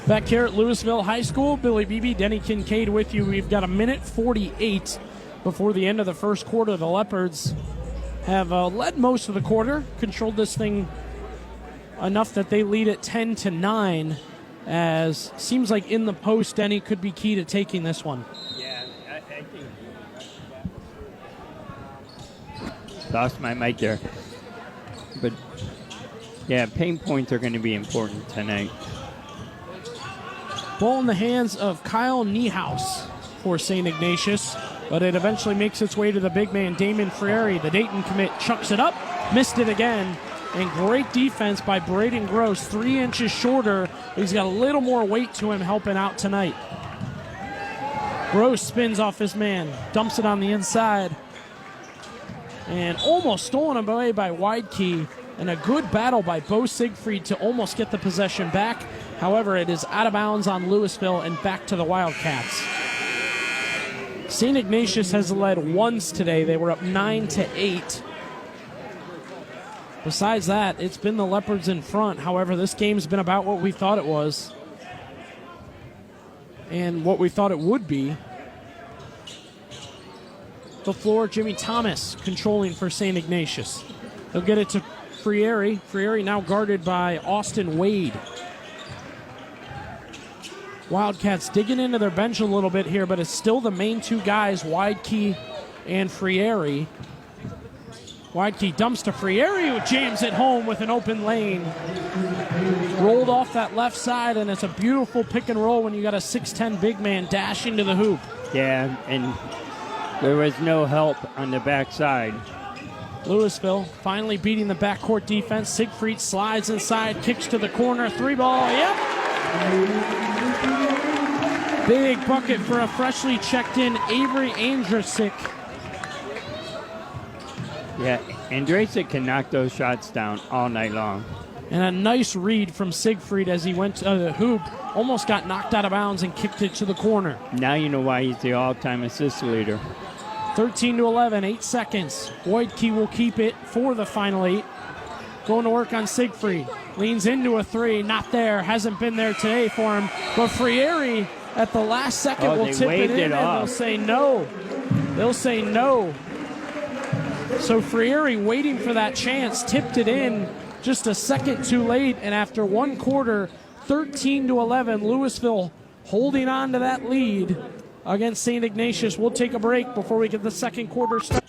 Back here at Louisville High School, Billy Beebe, Denny Kincaid with you. We've got 1:48 before the end of the first quarter. The Leopards have led most of the quarter, controlled this thing enough that they lead at 10-9, as seems like in the post, Denny could be key to taking this one. Yeah, I think. Lost my mic there. But, yeah, pain points are going to be important tonight. Ball in the hands of Kyle Niehaus for St. Ignatius, but it eventually makes its way to the big man, Damon Frieri. The Dayton commit chucks it up, missed it again, and great defense by Braden Gross, 3 inches shorter. He's got a little more weight to him helping out tonight. Gross spins off his man, dumps it on the inside, and almost stolen away by Weidke, and a good battle by Bo Siegfried to almost get the possession back. However, it is out of bounds on Louisville and back to the Wildcats. St. Ignatius has led once today. They were up 9-8. Besides that, it's been the Leopards in front. However, this game's been about what we thought it was and what we thought it would be. The floor, Jimmy Thomas controlling for St. Ignatius. He'll get it to Frieri. Frieri now guarded by Austin Wade. Wildcats digging into their bench a little bit here, but it's still the main two guys, Weidke and Frieri. Weidke dumps to Frieri, who jams it home with an open lane. Rolled off that left side, and it's a beautiful pick and roll when you got a 6'10 big man dashing to the hoop. Yeah, and there was no help on the backside. Louisville finally beating the backcourt defense. Siegfried slides inside, kicks to the corner, 3-ball, yep. Big bucket for a freshly checked in Avery Andrasik. Yeah, Andrasik can knock those shots down all night long. And a nice read from Siegfried as he went to the hoop. Almost got knocked out of bounds and kicked it to the corner. Now you know why he's the all-time assist leader. 13-11, 8 seconds. Weidke will keep it for the final 8. Going to work on Siegfried. Leans into a 3, not there. Hasn't been there today for him. But Frieri at the last second will tip it in, and they'll say no. They'll say no. So Frieri waiting for that chance, tipped it in just a second too late, and after one quarter, 13-11, Louisville holding on to that lead against St. Ignatius. We'll take a break before we get the second quarter started.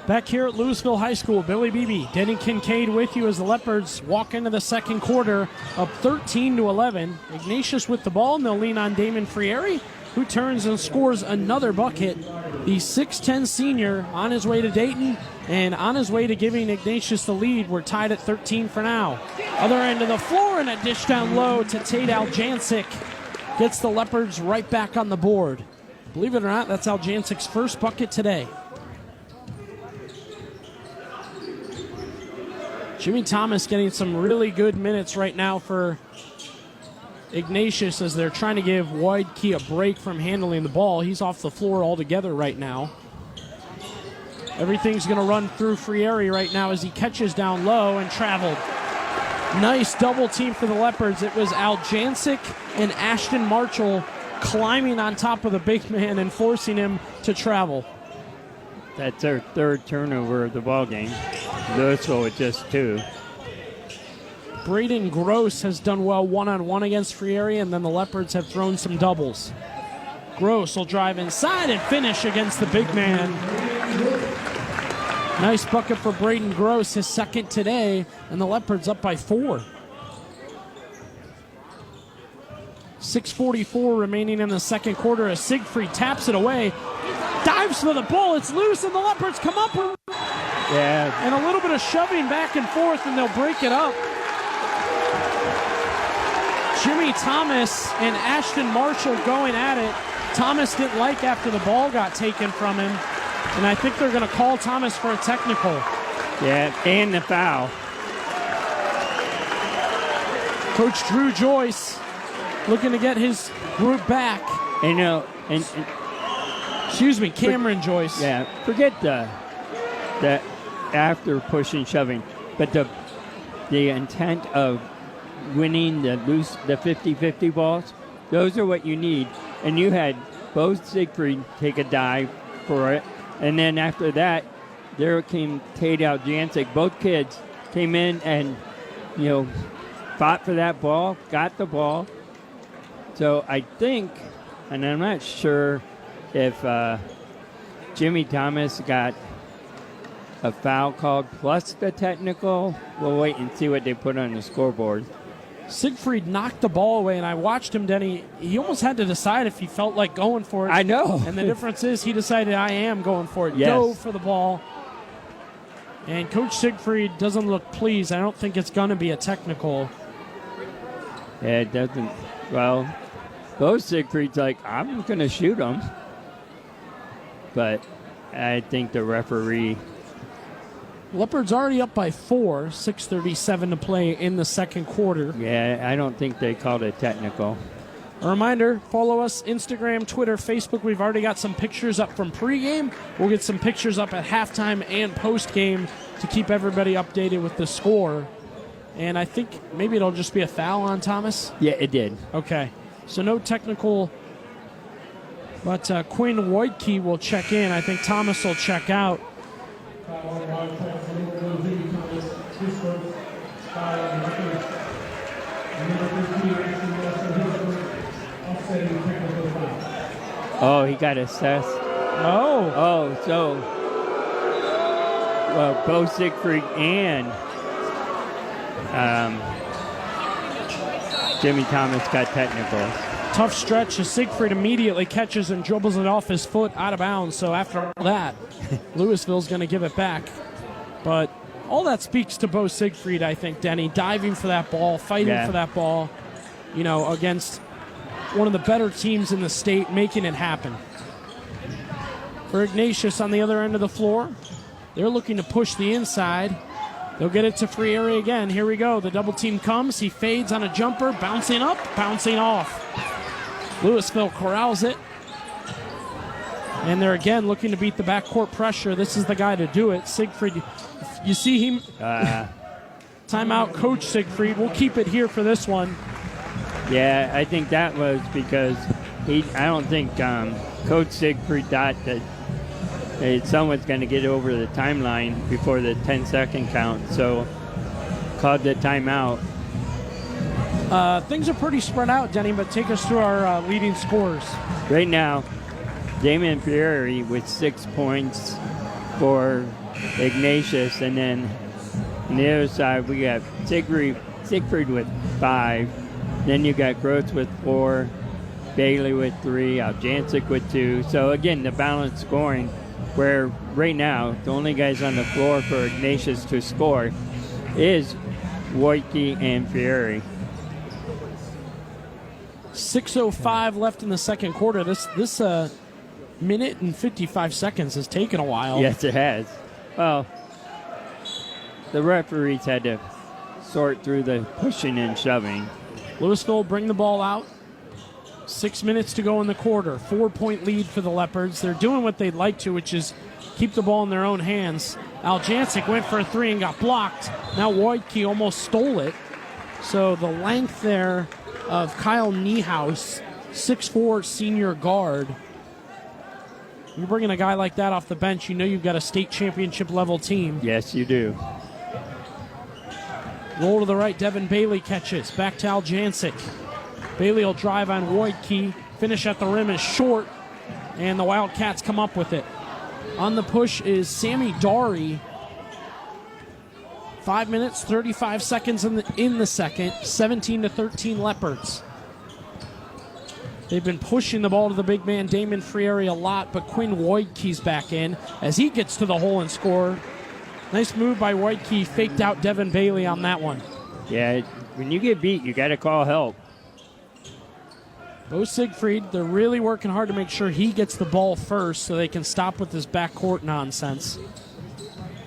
Back here at Louisville High School, Billy Beebe, Denny Kincaid with you as the Leopards walk into the second quarter up 13-11. Ignatius with the ball, and they'll lean on Damon Frieri, who turns and scores another bucket. The 6'10 senior on his way to Dayton and on his way to giving Ignatius the lead. We're tied at 13 for now. Other end of the floor, and a dish down low to Tate Aljancic. Gets the Leopards right back on the board. Believe it or not, that's Aljancic's first bucket today. Jimmy Thomas getting some really good minutes right now for Ignatius as they're trying to give Weidke a break from handling the ball. He's off the floor altogether right now. Everything's going to run through Frieri right now as he catches down low and traveled. Nice double team for the Leopards. It was Aljancic and Ashton Marshall climbing on top of the big man and forcing him to travel. That's their third turnover of the ball game. Louisville with just 2. Braden Gross has done well one-on-one against Frieri, and then the Leopards have thrown some doubles. Gross will drive inside and finish against the big man. Nice bucket for Braden Gross, his second today, and the Leopards up by 4. 6:44 remaining in the second quarter as Siegfried taps it away. Dives for the ball, it's loose, and the Leopards come up. Yeah. And a little bit of shoving back and forth, and they'll break it up. Jimmy Thomas and Ashton Marshall going at it. Thomas didn't like after the ball got taken from him, and I think they're going to call Thomas for a technical. Yeah, and the foul. Coach Drew Joyce looking to get his group back. You know, and excuse me, Cameron Joyce. Yeah, forget the after pushing, shoving, but the the intent of winning the 50-50 balls. Those are what you need. And you had both Siegfried take a dive for it. And then after that, there came Tate Aljancic. Both kids came in and, fought for that ball, got the ball. So I think, and I'm not sure if Jimmy Thomas got a foul called plus the technical. We'll wait and see what they put on the scoreboard. Siegfried knocked the ball away, and I watched him, Denny. He almost had to decide if he felt like going for it. I know. And the difference is he decided, I am going for it. Yes. Go for the ball. And Coach Siegfried doesn't look pleased. I don't think it's going to be a technical. Yeah, it doesn't. Well, both Siegfried's like, I'm going to shoot him. But I think the referee. Leopards already up by 4, 6:37 to play in the second quarter. Yeah, I don't think they called it technical. A reminder, follow us, Instagram, Twitter, Facebook. We've already got some pictures up from pregame. We'll get some pictures up at halftime and postgame to keep everybody updated with the score. And I think maybe it'll just be a foul on Thomas. Yeah, it did. Okay, so no technical, but Quinn Wojtke will check in. I think Thomas will check out. Oh, he got assessed. Oh, so both Siegfried and Jimmy Thomas got technicals. tough stretch as Siegfried immediately catches and dribbles it off his foot out of bounds. So after all that, Louisville's going to give it back. But all that speaks to Bo Siegfried, I think, Denny, diving for that ball, fighting for that ball, against one of the better teams in the state, making it happen. For Ignatius on the other end of the floor, they're looking to push the inside. They'll get it to free area again. Here we go. The double team comes. He fades on a jumper, bouncing up, bouncing off. Louisville corrals it. And they're again looking to beat the backcourt pressure. This is the guy to do it. Siegfried, you see him. Timeout, Coach Siegfried. We'll keep it here for this one. Yeah, I think that was because I don't think Coach Siegfried thought that someone's going to get over the timeline before the 10-second count, so called the timeout. Things are pretty spread out, Denny, but take us through our leading scorers. Right now, Damian Fieri with 6 points for Ignatius, and then on the other side we got Siegfried with 5. Then you got Gross with 4, Bailey with 3, Aljancic with 2. So again, the balanced scoring, where right now the only guys on the floor for Ignatius to score is Wojtke and Fieri. 6:05 left in the second quarter. This minute and 55 seconds has taken a while. Yes, it has. Well, the referees had to sort through the pushing and shoving. Louisville bring the ball out. 6 minutes to go in the quarter. 4-point lead for the Leopards. They're doing what they'd like to, which is keep the ball in their own hands. Aljancic went for a 3 and got blocked. Now Wojtke almost stole it. So the length there of Kyle Niehaus, 6'4", senior guard. You're bringing a guy like that off the bench, you know you've got a state championship level team. Yes, you do. Roll to the right, Devin Bailey catches. Back to Aljancic. Bailey will drive on Wojtke. Finish at the rim is short, and the Wildcats come up with it. On the push is Sammy Dari. 5 minutes, 35 seconds in the second. 17-13 Leopards. They've been pushing the ball to the big man, Damon Frieri, a lot, but Quinn Wojtke's back in as he gets to the hole and score. Nice move by Wojtke. Faked out Devin Bailey on that one. Yeah, when you get beat, you got to call help. Bo Siegfried, they're really working hard to make sure he gets the ball first so they can stop with this backcourt nonsense.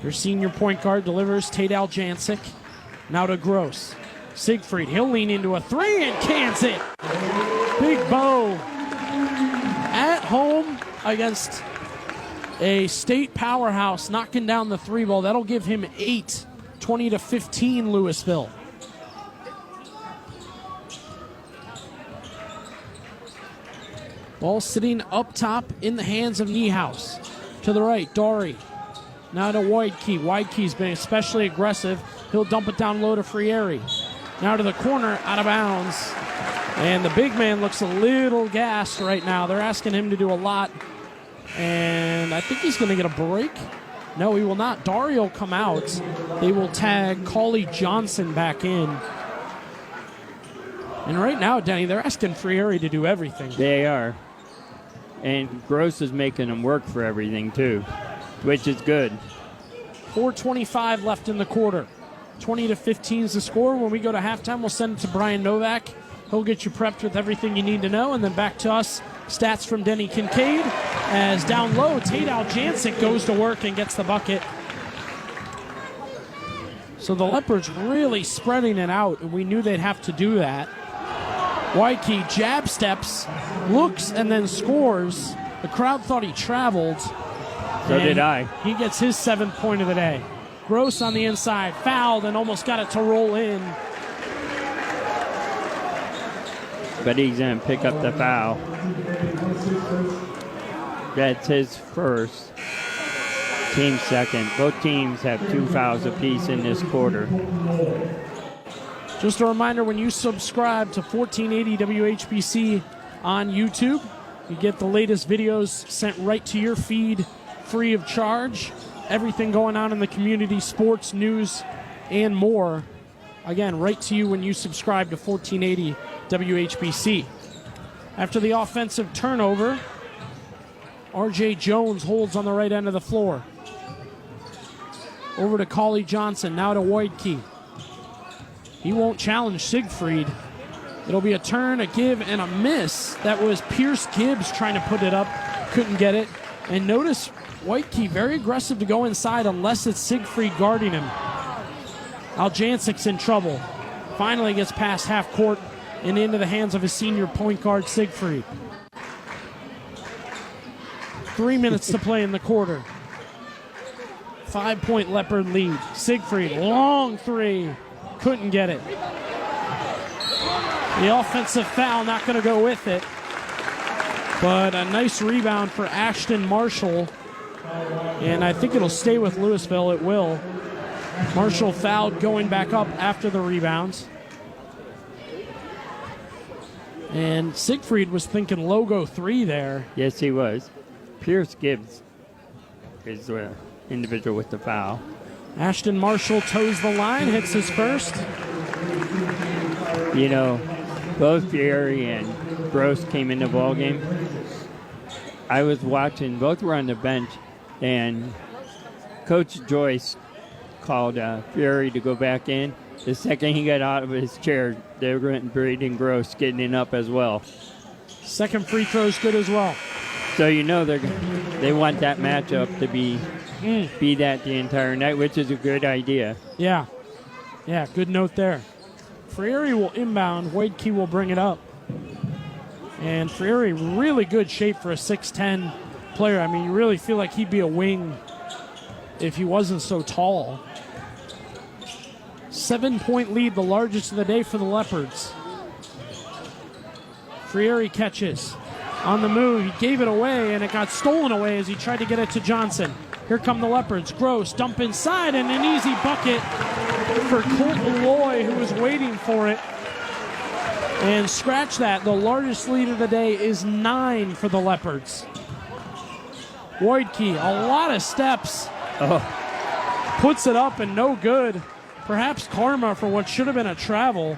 Their senior point guard delivers. Tate Aljancic. Now to Gross. Siegfried, he'll lean into a 3 and cans it. Big Bo at home against a state powerhouse, knocking down the 3 ball. That'll give him 8 20-15 Louisville. Ball sitting up top in the hands of Niehaus. To the right, Dory. Now to Widekey. Widekey's been especially aggressive. He'll dump it down low to Frieri. Now to the corner, out of bounds. And the big man looks a little gassed right now. They're asking him to do a lot. And I think he's going to get a break. No, he will not. Dari will come out. They will tag Cauley Johnson back in. And right now, Denny, they're asking Frieri to do everything. They are. And Gross is making them work for everything, too, which is good. 4:25 left in the quarter. 20-15 is the score. When we go to halftime, we'll send it to Brian Novak. He'll get you prepped with everything you need to know. And then back to us, stats from Denny Kincaid. As down low, Tate Aljancic goes to work and gets the bucket. So the Leopards really spreading it out, and we knew they'd have to do that. Widekey jab steps, looks, and then scores. The crowd thought he traveled. So did I. He gets his 7th point of the day. Gross on the inside, fouled, and almost got it to roll in. But he's going to pick up the foul. That's his first. Team second. Both teams have 2 fouls apiece in this quarter. Just a reminder, when you subscribe to 1480 WHBC on YouTube, you get the latest videos sent right to your feed free of charge. Everything going on in the community, sports, news, and more. Again, right to you when you subscribe to 1480 WHBC. After the offensive turnover, R.J. Jones holds on the right end of the floor. Over to Cauley Johnson, now to Widekey. He won't challenge Siegfried. It'll be a turn, a give, and a miss. That was Pierce Gibbs trying to put it up. Couldn't get it. And notice Widekey very aggressive to go inside unless it's Siegfried guarding him. Aljancic's in trouble. Finally gets past half court and into the hands of his senior point guard, Siegfried. 3 minutes to play in the quarter. 5-point Leopard lead. Siegfried, long three. Couldn't get it. The offensive foul not going to go with it. But a nice rebound for Ashton Marshall. And I think it'll stay with Louisville. It will. Marshall fouled going back up after the rebounds. And Siegfried was thinking logo 3 there. Yes, he was. Pierce Gibbs is the individual with the foul. Ashton Marshall toes the line, hits his first. You know, both Fieri and Gross came in the ball game. I was watching, both were on the bench, and Coach Joyce called Fieri to go back in. The second he got out of his chair, they were Braden Gross getting up as well. Second free throw's good as well. So you know they want that matchup to be that the entire night, which is a good idea. Yeah, good note there. Frieri will inbound. Widekey will bring it up. And Frieri, really good shape for a 6'10 player. I mean, you really feel like he'd be a wing if he wasn't so tall. 7-point lead, the largest of the day for the Leopards. Frieri catches. On the move, he gave it away, and it got stolen away as he tried to get it to Johnson. Here come the Leopards. Gross, dump inside, and an easy bucket for Colton Loy, who was waiting for it. And scratch that. The largest lead of the day is 9 for the Leopards. Widekey, a lot of steps. Puts it up and no good. Perhaps karma for what should have been a travel.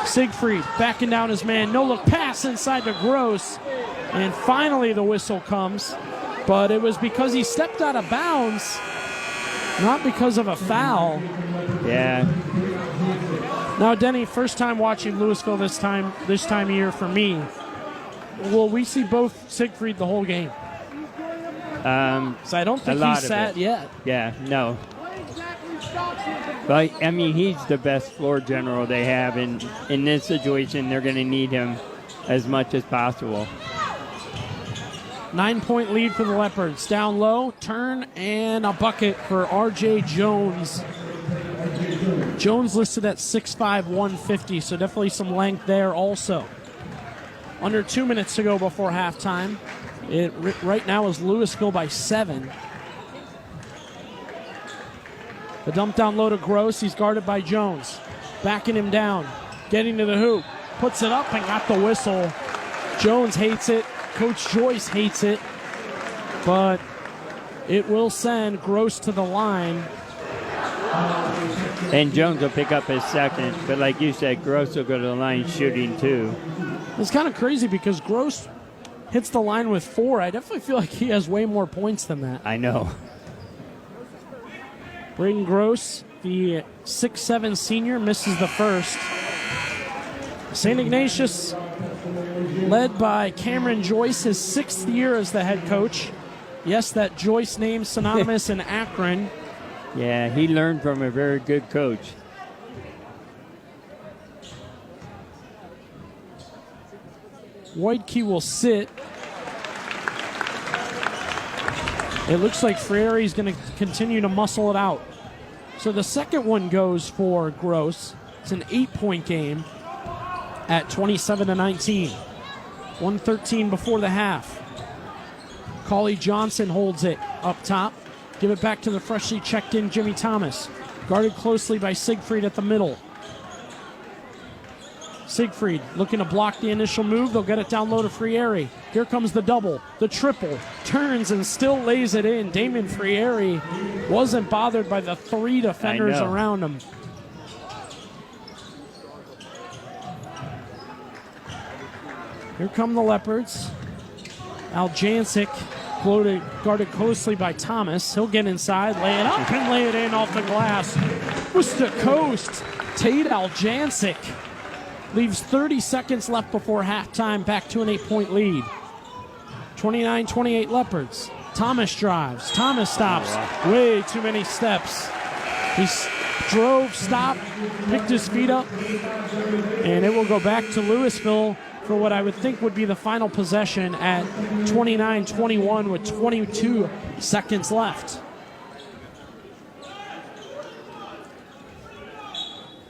Siegfried backing down his man. No look pass inside to Gross. And finally the whistle comes. But it was because he stepped out of bounds, not because of a foul. Yeah. Now, Denny, first time watching Louisville this time of year for me. Will we see both Siegfried the whole game? So I don't think he's sat yet. Yeah, no. But, I mean, he's the best floor general they have. And in this situation, they're going to need him as much as possible. 9-point lead for the Leopards. Down low, turn, and a bucket for R.J. Jones. Jones listed at 6'5", 150, so definitely some length there also. Under 2 minutes to go before halftime. It right now is Louisville by 7. The dump down low to Gross. He's guarded by Jones. Backing him down. Getting to the hoop. Puts it up and got the whistle. Jones hates it. Coach Joyce hates it. But it will send Gross to the line. And Jones will pick up his second. But like you said, Gross will go to the line shooting too. It's kind of crazy because Gross hits the line with 4. I definitely feel like he has way more points than that. I know. Braden Gross, the 6'7" senior, misses the first. St. Ignatius, led by Cameron Joyce, his 6th year as the head coach. Yes, that Joyce name synonymous in Akron. Yeah, he learned from a very good coach. Wojtke will sit. It looks like Freire is going to continue to muscle it out. So the second one goes for Gross. It's an 8-point game at 27-19. 1:13 before the half. Cauley Johnson holds it up top. Give it back to the freshly checked in Jimmy Thomas. Guarded closely by Siegfried at the middle. Siegfried looking to block the initial move. They'll get it down low to Freire. Here comes the double, the triple. Turns and still lays it in. Damon Freire wasn't bothered by the 3 defenders around him. Here come the Leopards. Aljancic guarded closely by Thomas. He'll get inside, lay it up, and lay it in off the glass. Worcester coast. Tate Aljancic leaves 30 seconds left before halftime, back to an 8-point lead. 29-28 Leopards. Thomas drives. Thomas stops. Way too many steps. He drove, stopped, picked his feet up, and it will go back to Louisville for what I would think would be the final possession at 29-21 with 22 seconds left.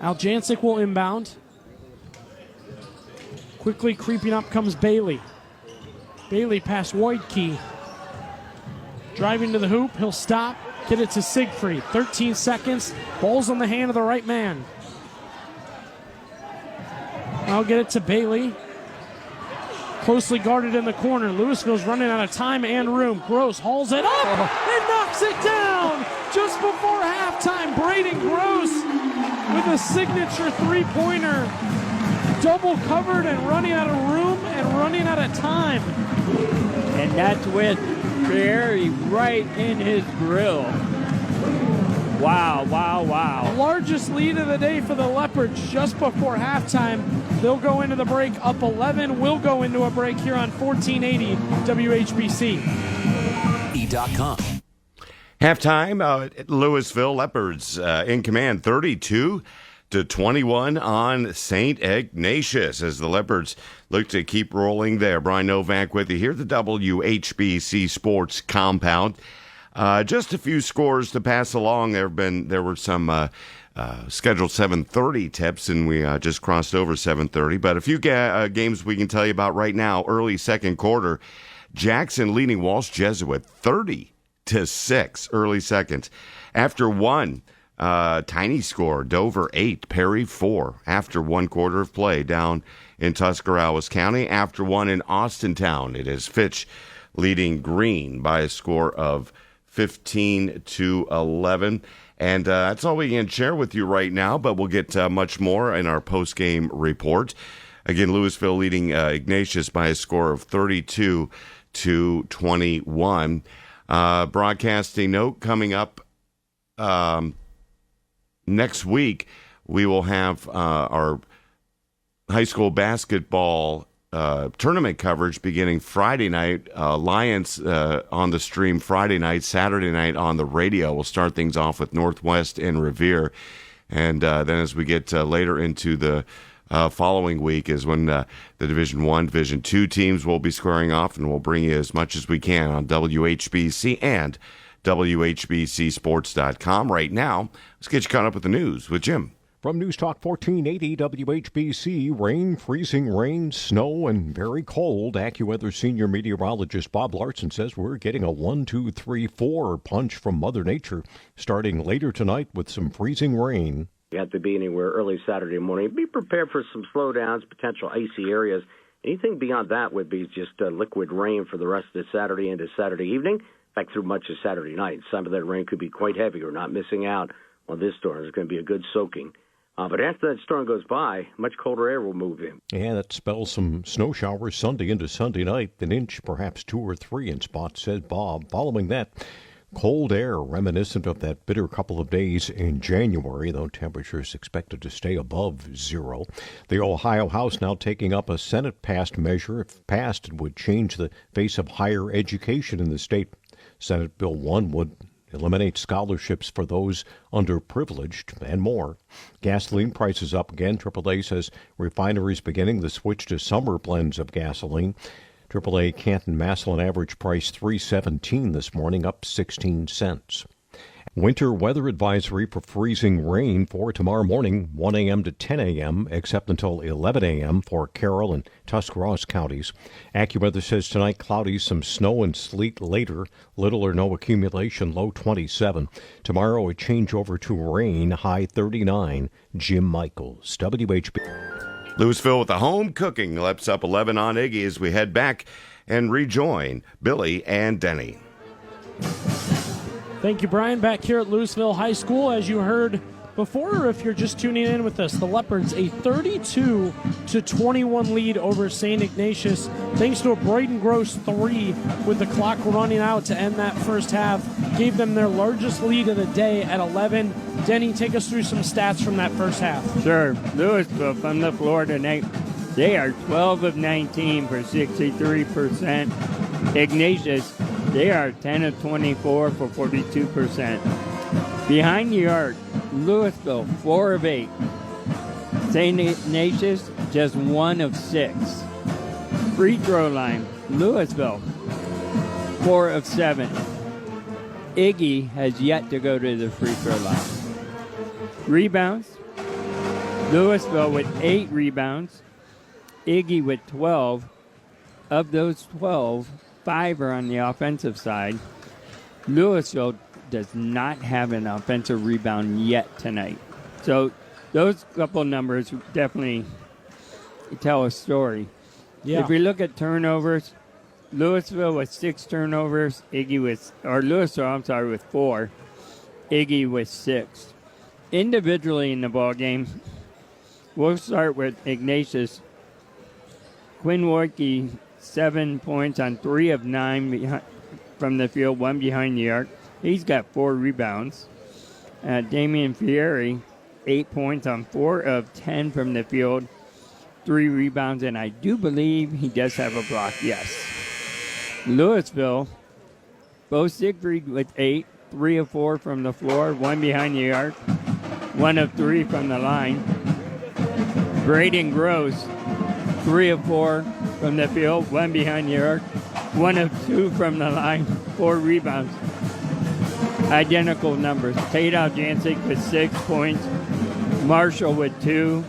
Aljancic will inbound. Quickly creeping up comes Bailey. Bailey past Wojtke. Driving to the hoop, he'll stop, get it to Siegfried. 13 seconds, ball's on the hand of the right man. I'll get it to Bailey. Closely guarded in the corner. Louisville's running out of time and room. Gross hauls it up and knocks it down just before halftime. Braden Gross with a signature three-pointer. Double covered and running out of room and running out of time. And that's with Freire right in his grill. Wow, wow, wow. Largest lead of the day for the Leopards just before halftime. They'll go into the break up 11. We'll go into a break here on 1480 WHBC. E.com. Halftime, Louisville Leopards in command, 32-21 on St. Ignatius as the Leopards look to keep rolling there. Brian Novak with you here at the WHBC Sports Compound. Just a few scores to pass along. There were some scheduled 7:30 tips, and we just crossed over 7:30. But a few games we can tell you about right now. Early second quarter, Jackson leading Walsh Jesuit 30-6. Early seconds. After one, tiny score, Dover 8, Perry 4. After 1 quarter of play down in Tuscarawas County. After one in Austintown, it is Fitch leading Green by a score of 15-11. And that's all we can share with you right now, but we'll get much more in our post-game report. Again, Louisville leading Ignatius by a score of 32-21. Broadcasting note coming up next week, we will have our high school basketball tournament coverage beginning Friday night. Lions on the stream Friday night, Saturday night on the radio. We'll start things off with Northwest and Revere. And then as we get later into the following week is when the Division I, Division II teams will be squaring off, and we'll bring you as much as we can on WHBC and WHBCSports.com. Right now, let's get you caught up with the news with Jim. From News Talk 1480 WHBC, rain, freezing rain, snow, and very cold. AccuWeather senior meteorologist Bob Larson says we're getting a 1, 2, 3, 4 punch from Mother Nature starting later tonight with some freezing rain. You have to be anywhere early Saturday morning. Be prepared for some slowdowns, potential icy areas. Anything beyond that would be just liquid rain for the rest of the Saturday into Saturday evening, in fact, through much of Saturday night. Some of that rain could be quite heavy. We're not missing out on this storm. It's going to be a good soaking. But after that storm goes by, much colder air will move in. Yeah, that spells some snow showers Sunday into Sunday night. An inch, perhaps 2 or 3 in spots, said Bob. Following that, cold air reminiscent of that bitter couple of days in January, though temperatures expected to stay above zero. The Ohio House now taking up a Senate-passed measure. If passed, it would change the face of higher education in the state. Senate Bill 1 would eliminate scholarships for those underprivileged and more. Gasoline prices up again. AAA says refineries beginning the switch to summer blends of gasoline. AAA Canton Massillon average price $3.17 this morning, up 16 cents. Winter weather advisory for freezing rain for tomorrow morning, 1 a.m. to 10 a.m., except until 11 a.m. for Carroll and Tuscarawas counties. AccuWeather says tonight cloudy, some snow and sleet later, little or no accumulation, low 27. Tomorrow a change over to rain, high 39. Jim Michaels, WHB. Louisville with the home cooking. Leps up 11 on Iggy as we head back and rejoin Billy and Denny. Thank you, Brian. Back here at Louisville High School, as you heard before, or if you're just tuning in with us, the Leopards a 32-21 lead over St. Ignatius, thanks to a Braden Gross 3 with the clock running out to end that first half. Gave them their largest lead of the day at 11. Denny, take us through some stats from that first half. Sure. Louisville from the floor tonight, they are 12 of 19 for 63%. Ignatius, they are 10 of 24 for 42%. Behind the arc, Louisville, 4 of 8. St. Ignatius, just 1 of 6. Free throw line, Louisville, 4 of 7. Iggy has yet to go to the free throw line. Rebounds, Louisville with 8 rebounds. Iggy with 12. Of those 12, 5 are on the offensive side. Louisville does not have an offensive rebound yet tonight. So those couple numbers definitely tell a story. Yeah. If we look at turnovers, Louisville with 6 turnovers, Louisville with 4, Iggy with 6. Individually in the ball game, we'll start with Ignatius. Quinn Warkey, 7 points on 3 of 9 from the field, 1 behind the arc. He's got 4 rebounds. Damian Fieri, 8 points on 4 of 10 from the field, 3 rebounds, and I do believe he does have a block, yes. Louisville, Bo Siegfried with 8, 3 of 4 from the floor, 1 behind the arc, 1 of 3 from the line. Braden Gross, 3 of 4 from the field, 1 behind the arc, 1 of 2 from the line, 4 rebounds. Identical numbers. Tate Aljancic with 6 points, Marshall with 2,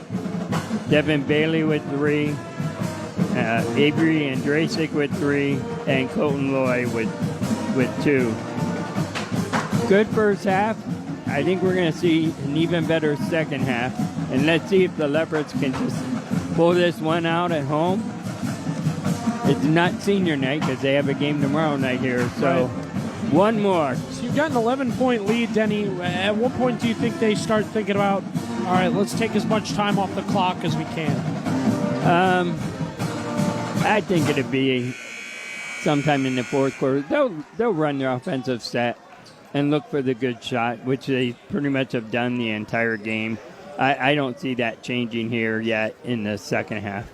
Devin Bailey with 3, Avery Andrasic with 3, and Colton Loy with 2. Good first half. I think we're going to see an even better second half. And let's see if the Leopards can just pull this one out at home. It's not senior night because they have a game tomorrow night here. So one more. So you've got an 11-point lead, Denny. At what point do you think they start thinking about, all right, let's take as much time off the clock as we can? I think it'll be sometime in the fourth quarter. They'll run their offensive set and look for the good shot, which they pretty much have done the entire game. I don't see that changing here yet in the second half.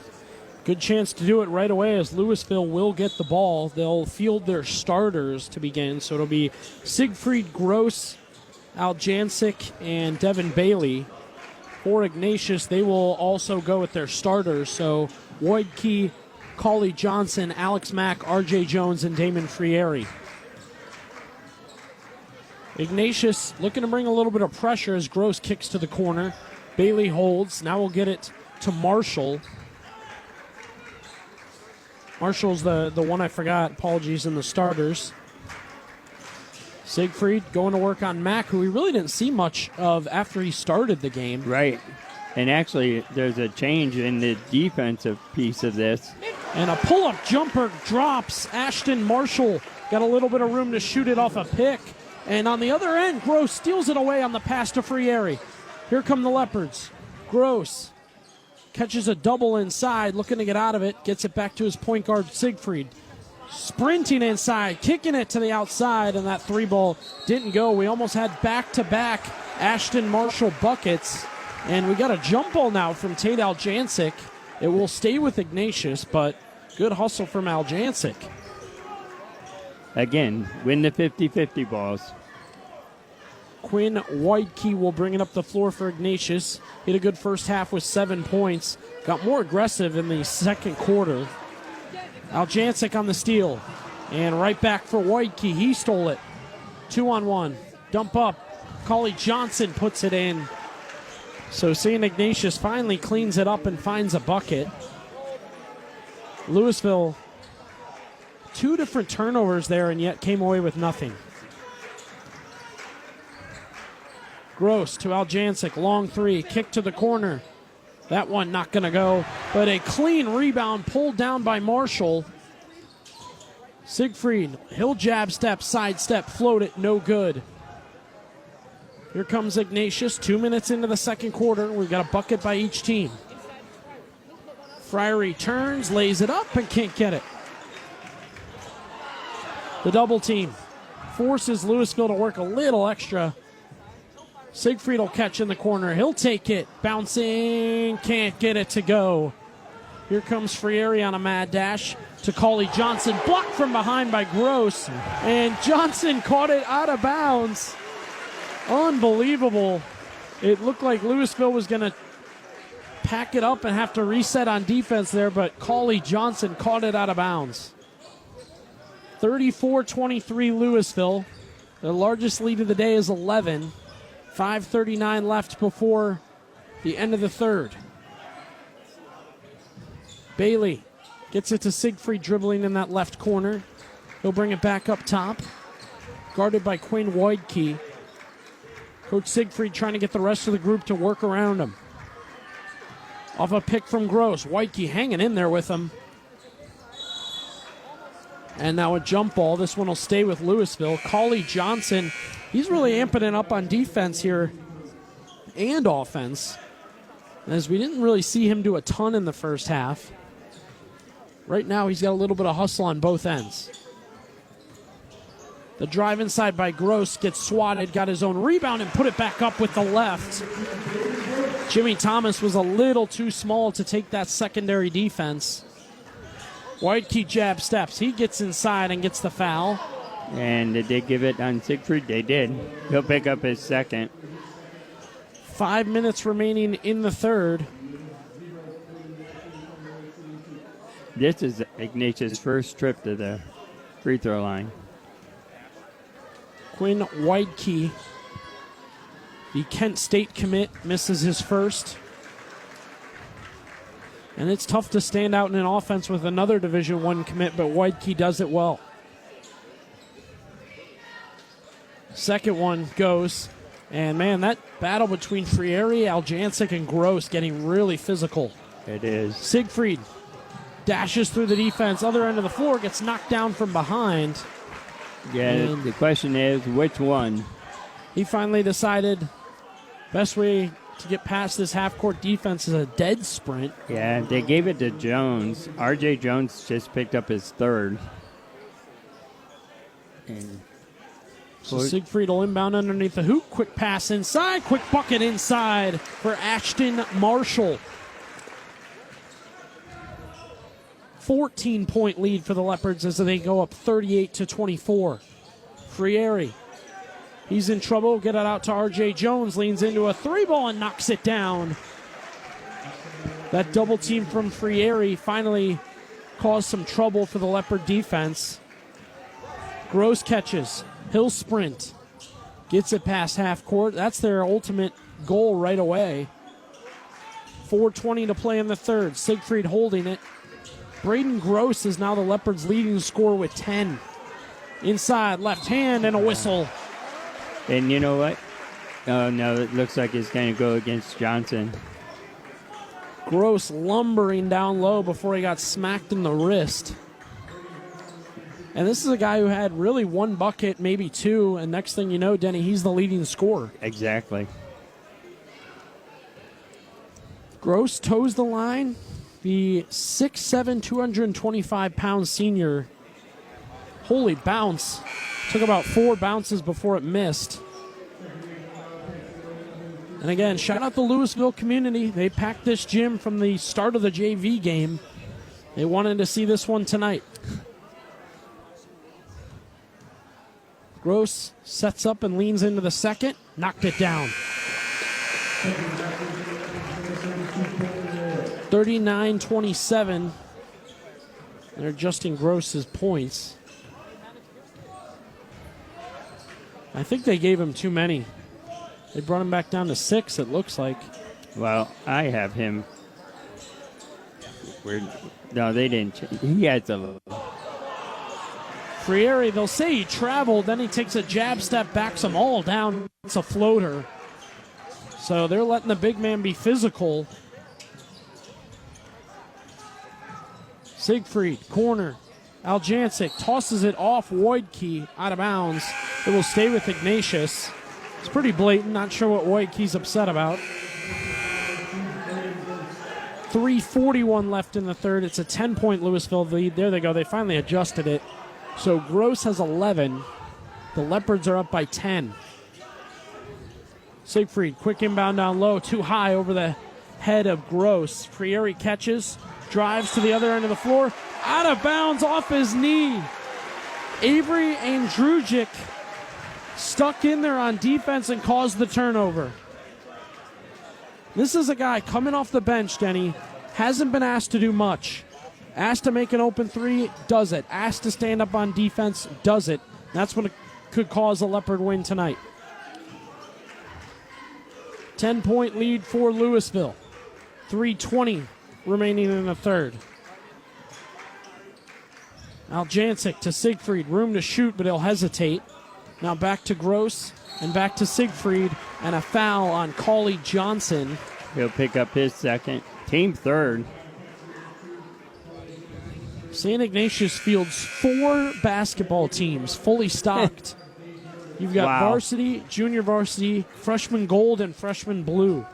Good chance to do it right away as Louisville will get the ball. They'll field their starters to begin. So it'll be Siegfried Gross, Aljancic, and Devin Bailey For Ignatius, they will also go with their starters. So Woidke, Cauley Johnson, Alex Mack, R.J. Jones, and Damon Frieri. Ignatius looking to bring a little bit of pressure as Gross kicks to the corner. Bailey holds. Now we'll get it to Marshall. Marshall's the one I forgot. Apologies in the starters. Siegfried going to work on Mack, who we really didn't see much of after he started the game. Right. And actually, there's a change in the defensive piece of this. And a pull-up jumper drops. Ashton Marshall got a little bit of room to shoot it off a pick. And on the other end, Gross steals it away on the pass to Frieri. Here come the Leopards. Gross catches a double inside, looking to get out of it. Gets it back to his point guard, Siegfried. Sprinting inside, kicking it to the outside, and that three ball didn't go. We almost had back-to-back Ashton Marshall buckets. And we got a jump ball now from Tate Aljancic. It will stay with Ignatius, but good hustle from Aljancic. Again, win the 50-50 balls. Quinn Woidke will bring it up the floor for Ignatius. Hit a good first half with 7 points. Got more aggressive in the second quarter. Aljancic on the steal. And right back for Woidke. He stole it. 2-on-1. Dump up. Cauley Johnson puts it in. So St. Ignatius finally cleans it up and finds a bucket. Louisville, 2 different turnovers there and yet came away with nothing. Gross to Aljancic, long three, kick to the corner. That one not going to go, but a clean rebound pulled down by Marshall. Siegfried, he'll jab step, side step, float it, no good. Here comes Ignatius, 2 minutes into the second quarter. We've got a bucket by each team. Frieri turns, lays it up, and can't get it. The double team forces Louisville to work a little extra. Siegfried will catch in the corner. He'll take it. Bouncing. Can't get it to go. Here comes Frieri on a mad dash to Cauley Johnson. Blocked from behind by Gross. And Johnson caught it out of bounds. Unbelievable. It looked like Louisville was going to pack it up and have to reset on defense there, but Cauley Johnson caught it out of bounds. 34-23 Louisville. Their largest lead of the day is 11. 5:39 left before the end of the third. Bailey gets it to Siegfried, dribbling in that left corner. He'll bring it back up top. Guarded by Quinn Woidke. Coach Siegfried trying to get the rest of the group to work around him. Off a pick from Gross. Woidke hanging in there with him. And now a jump ball. This one will stay with Louisville. Cauley Johnson, he's really amping it up on defense here and offense, as we didn't really see him do a ton in the first half. Right now he's got a little bit of hustle on both ends. The drive inside by Gross gets swatted, got his own rebound, and put it back up with the left. Jimmy Thomas was a little too small to take that secondary defense. Woidke jab steps. He gets inside and gets the foul. And did they give it on Siegfried? They did. He'll pick up his second. 5 minutes remaining in the third. This is Ignatius' first trip to the free throw line. Quinn Woidke, the Kent State commit, misses his first. And it's tough to stand out in an offense with another Division I commit, but Woidke does it well. Second one goes. And, man, that battle between Frieri, Aljancic, and Gross getting really physical. It is. Siegfried dashes through the defense. Other end of the floor, gets knocked down from behind. Yeah, And the question is, which one? he finally decided best way to get past this half-court defense is a dead sprint. Yeah, they gave it to Jones. R.J. Jones just picked up his third. And So Siegfried will inbound underneath the hoop. Quick pass inside. Quick bucket inside for Ashton Marshall. 14-point lead for the Leopards as they go up 38-24. Frieri He's in trouble. Get it out to R.J. Jones. Leans into a 3-ball and knocks it down. That double team from Frieri finally caused some trouble for the Leopard defense. Gross catches. He'll sprint. Gets it past half court. That's their ultimate goal right away. 4:20 to play in the third. Siegfried holding it. Braden Gross is now the Leopards' leading scorer with 10. Inside, left hand, and a whistle. And you know what? Oh, no, it looks like it's going to go against Johnson. Gross lumbering down low before he got smacked in the wrist. And this is a guy who had really one bucket, maybe two, and next thing you know, Denny, he's the leading scorer. Exactly. Gross toes the line. The 6'7", 225-pound senior. Holy bounce. Took about 4 bounces before it missed. And again, shout out the Louisville community. They packed this gym from the start of the JV game. They wanted to see this one tonight. Gross sets up and leans into the second. Knocked it down. 39-27. They're adjusting Gross's points. I think they gave him too many. They brought him back down to 6, it looks like. Well, I have him. No, they didn't. He has a... Frieri, they'll say he traveled, then he takes a jab step, backs them all down. It's a floater. So they're letting the big man be physical. Siegfried, corner. Aljancic tosses it off Wojtke, out of bounds. It will stay with Ignatius. It's pretty blatant, not sure what Wojtke's upset about. 3:41 left in the third. It's a 10-point Louisville lead. There they go. They finally adjusted it. So Gross has 11. The Leopards are up by 10. Siegfried, quick inbound down low, too high over the head of Gross. Frieri catches, drives to the other end of the floor, out of bounds off his knee. Avery Andrujic stuck in there on defense and caused the turnover. This is a guy coming off the bench, Denny, hasn't been asked to do much. Asked to make an open three, does it. Asked to stand up on defense, does it. That's what could cause a Leopard win tonight. 10-point lead for Louisville. 3:20 remaining in the third. Aljancic to Siegfried. Room to shoot, but he'll hesitate. Now back to Gross and back to Siegfried. And a foul on Cauley Johnson. He'll pick up his second. Team third. St. Ignatius fields 4 basketball teams, fully stocked. You've got varsity, junior varsity, freshman gold, and freshman blue.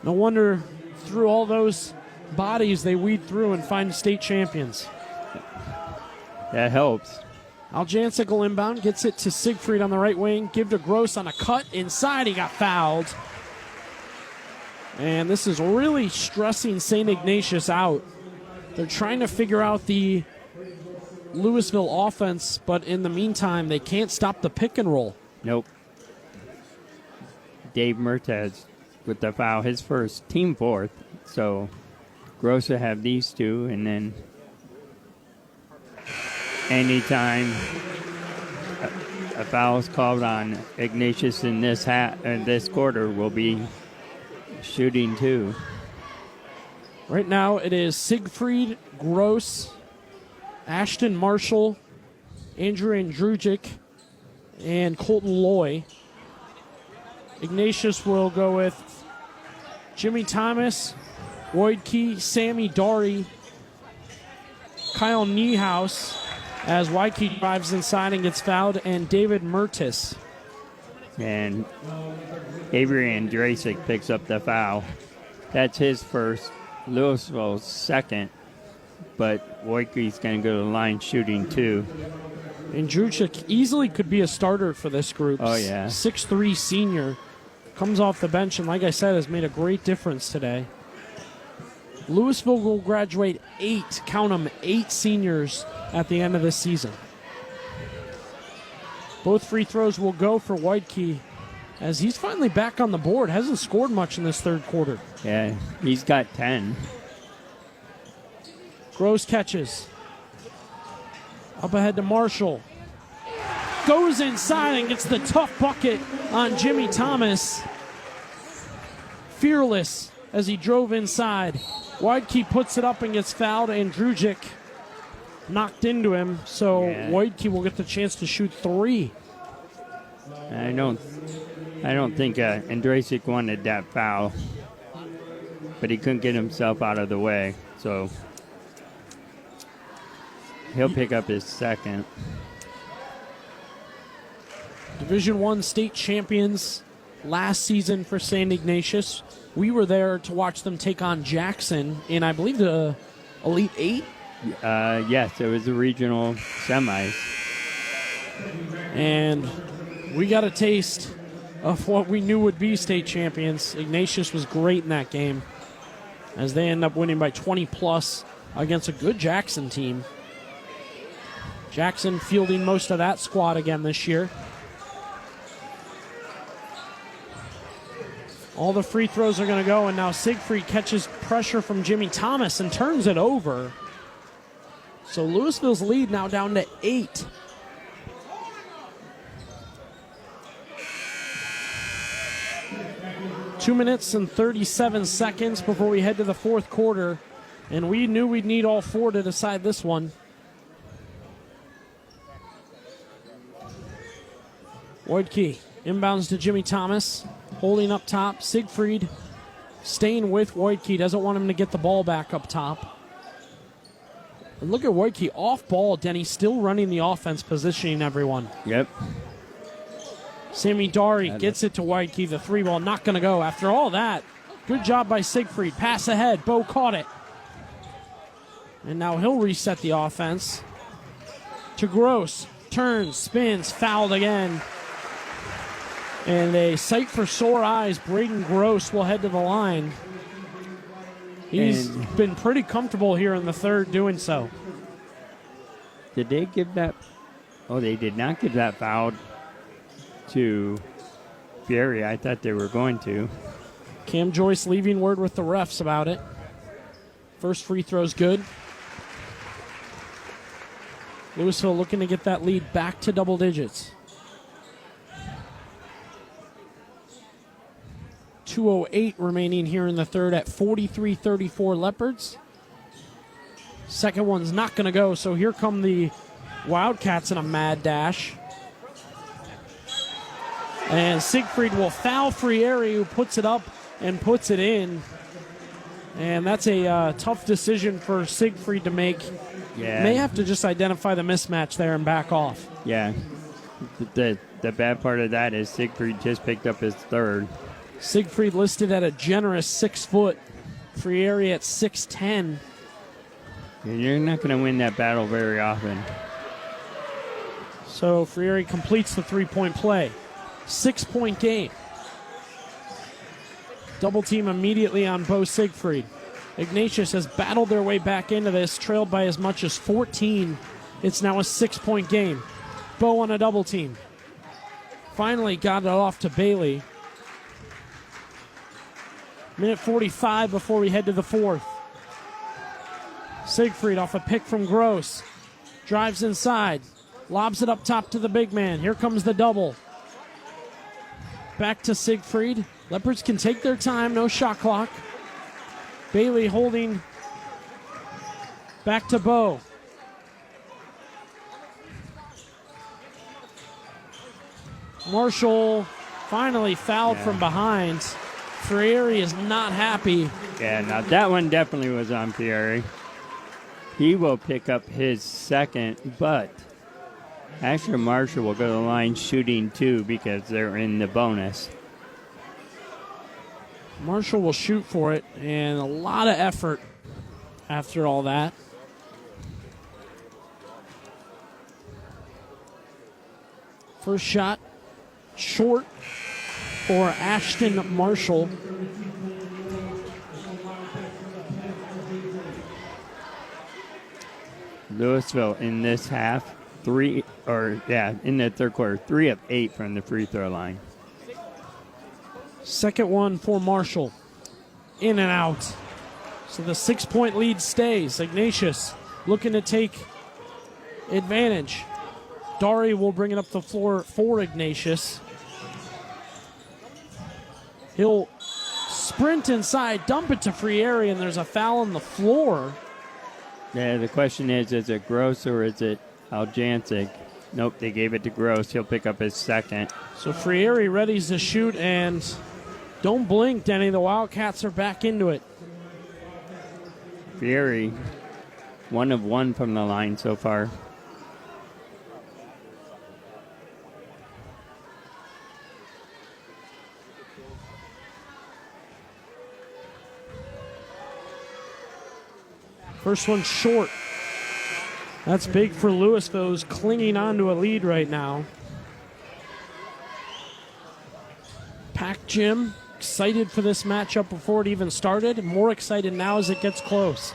No wonder through all those bodies they weed through and find state champions. That helps. Aljancic will inbound, gets it to Siegfried on the right wing, give to Gross on a cut. Inside, he got fouled. And this is really stressing St. Ignatius out. They're trying to figure out the Louisville offense, but in the meantime, they can't stop the pick and roll. Nope. Dave Mertez with the foul, his first, team fourth. So Gross will have these two, and then anytime a foul is called on Ignatius in this quarter will be shooting two. Right now it is Siegfried, Gross, Ashton Marshall, Andrew Andrujic, and Colton Loy. Ignatius will go with Jimmy Thomas, Wojtke, Sammy Dari, Kyle Niehaus, as Wojtke drives inside and gets fouled, and David Mertis. And Avery Andrasic picks up the foul. That's his first, Louisville's second, but Wojtke's going to go to the line shooting two. And Andrujic easily could be a starter for this group. Oh, yeah. 6'3" senior. Comes off the bench and, like I said, has made a great difference today. Louisville will graduate 8, count them, 8 seniors at the end of this season. Both free throws will go for Whitekey as he's finally back on the board. Hasn't scored much in this third quarter. Yeah, he's got 10. Gross catches. Up ahead to Marshall. Goes inside and gets the tough bucket on Jimmy Thomas. Fearless as he drove inside. Whitekey puts it up and gets fouled, and Drujic knocked into him, so Whitekey will get the chance to shoot 3. I don't think Andrasic wanted that foul, but he couldn't get himself out of the way, so he'll pick up his second. Division I state champions last season for St. Ignatius. We were there to watch them take on Jackson in, I believe, the Elite 8. Yes, it was the regional semis. And we got a taste of what we knew would be state champions. Ignatius was great in that game as they end up winning by 20-plus against a good Jackson team. Jackson fielding most of that squad again this year. All the free throws are going to go, and now Siegfried catches pressure from Jimmy Thomas and turns it over. So Louisville's lead now down to 8. Two minutes and 37 seconds before we head to the fourth quarter, and we knew we'd need all 4 to decide this one. Whitekey inbounds to Jimmy Thomas, holding up top. Siegfried staying with Whitekey, doesn't want him to get the ball back up top. And look at Whitekey off ball. Denny still running the offense, positioning everyone. Yep. Sammy Dari gets it to Whitekey. The 3-ball not going to go. After all that, good job by Siegfried. Pass ahead. Bo caught it. And now he'll reset the offense. To Gross. Turns, spins, fouled again. And a sight for sore eyes. Braden Gross will head to the line. He's been pretty comfortable here in the third doing so. Did they give that? Oh, they did not give that foul to Fieri. I thought they were going to. Cam Joyce leaving word with the refs about it. First free throw's good. Louisville looking to get that lead back to double digits. 2:08 remaining here in the third at 43-34 Leopards. Second one's not going to go, so here come the Wildcats in a mad dash. And Siegfried will foul Frieri, who puts it up and puts it in. And that's a tough decision for Siegfried to make. Yeah. May have to just identify the mismatch there and back off. Yeah. The bad part of that is Siegfried just picked up his third. Siegfried listed at a generous 6 foot. Frieri at 6'10". You're not going to win that battle very often. So Frieri completes the 3-point play. 6-point game. Double team immediately on Bo Siegfried. Ignatius has battled their way back into this, trailed by as much as 14. It's now a 6-point game. Bo on a double team. Finally got it off to Bailey. Minute 45 before we head to the fourth. Siegfried off a pick from Gross. Drives inside. Lobs it up top to the big man. Here comes the double. Back to Siegfried. Leopards can take their time. No shot clock. Bailey holding. Back to Bo. Marshall finally fouled from behind. Frieri is not happy. Yeah, now that one definitely was on Fieri. He will pick up his second, but Asher Marshall will go to the line shooting 2 because they're in the bonus. Marshall will shoot for it, and a lot of effort after all that. First shot, short for Ashton Marshall. Louisville in this half, in the third quarter, 3 of 8 from the free throw line. Second one for Marshall. In and out. So the 6-point lead stays. Ignatius looking to take advantage. Dari will bring it up the floor for Ignatius. He'll sprint inside, dump it to Frieri, and there's a foul on the floor. Yeah, the question is it Gross or is it Aljancic? Nope, they gave it to Gross. He'll pick up his second. So Frieri readies to shoot, and don't blink, Denny. The Wildcats are back into it. Frieri, 1 of 1 from the line so far. First one short. That's big for Louisville, who's clinging on to a lead right now. Packed gym, excited for this matchup before it even started. More excited now as it gets close.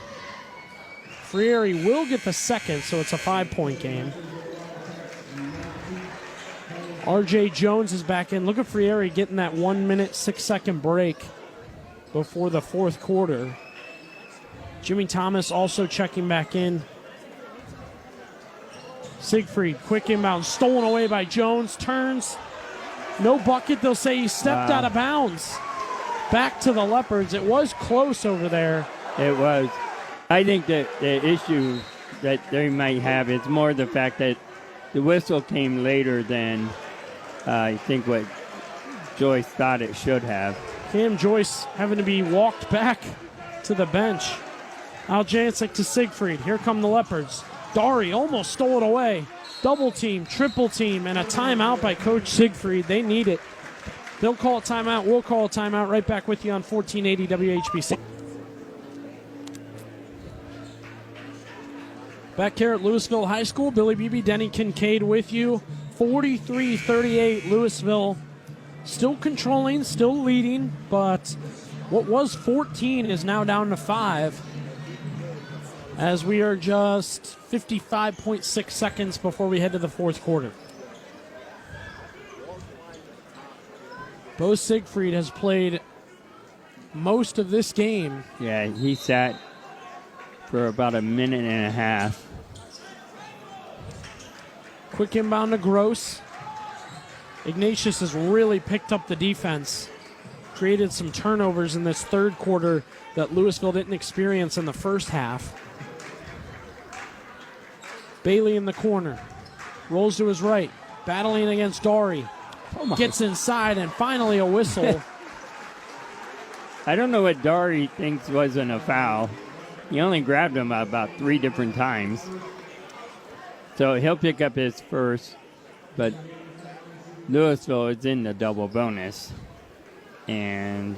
Frieri will get the second, so it's a 5-point game. R.J. Jones is back in. Look at Frieri getting that 1 minute, 6-second break before the fourth quarter. Jimmy Thomas also checking back in. Siegfried, quick inbound, stolen away by Jones, turns. No bucket, they'll say he stepped out of bounds. Back to the Leopards. It was close over there. It was. I think that the issue that they might have is more the fact that the whistle came later than I think what Joyce thought it should have. Cam Joyce having to be walked back to the bench. Aljancic to Siegfried. Here come the Leopards. Dari almost stole it away. Double team, triple team, and a timeout by Coach Siegfried. They need it. They'll call a timeout. We'll call a timeout. Right back with you on 1480 WHBC. Back here at Louisville High School, Billy Beebe, Denny Kincaid with you. 43-38 Louisville. Still controlling, still leading, but what was 14 is now down to 5. As we are just 55.6 seconds before we head to the fourth quarter. Bo Siegfried has played most of this game. Yeah, he sat for about a minute and a half. Quick inbound to Gross. Ignatius has really picked up the defense. Created some turnovers in this third quarter that Louisville didn't experience in the first half. Bailey in the corner. Rolls to his right. Battling against Dari. Gets inside, and finally a whistle. I don't know what Dari thinks wasn't a foul. He only grabbed him about 3 different times. So he'll pick up his first, but Louisville is in the double bonus. And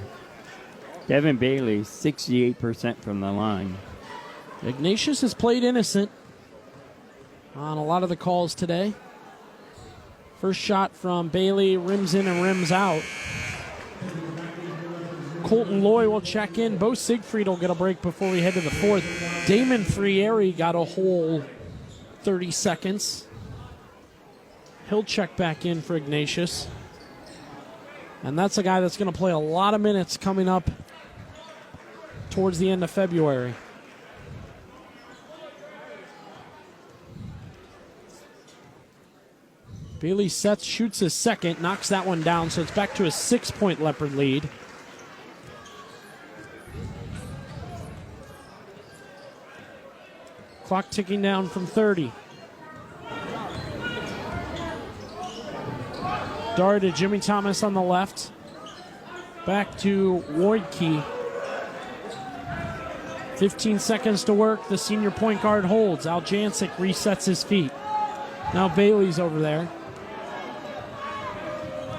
Devin Bailey, 68% from the line. Ignatius has played innocent on a lot of the calls today. First shot from Bailey, rims in and rims out. Colton Loy will check in. Bo Siegfried will get a break before we head to the fourth. Damon Frieri got a whole 30 seconds. He'll check back in for Ignatius. And that's a guy that's going to play a lot of minutes coming up towards the end of February. Bailey sets, shoots his second, knocks that one down, so it's back to a 6-point Leopard lead. Clock ticking down from 30. Dari to Jimmy Thomas on the left. Back to Wojtke. 15 seconds to work. The senior point guard holds. Aljancic resets his feet. Now Bailey's over there.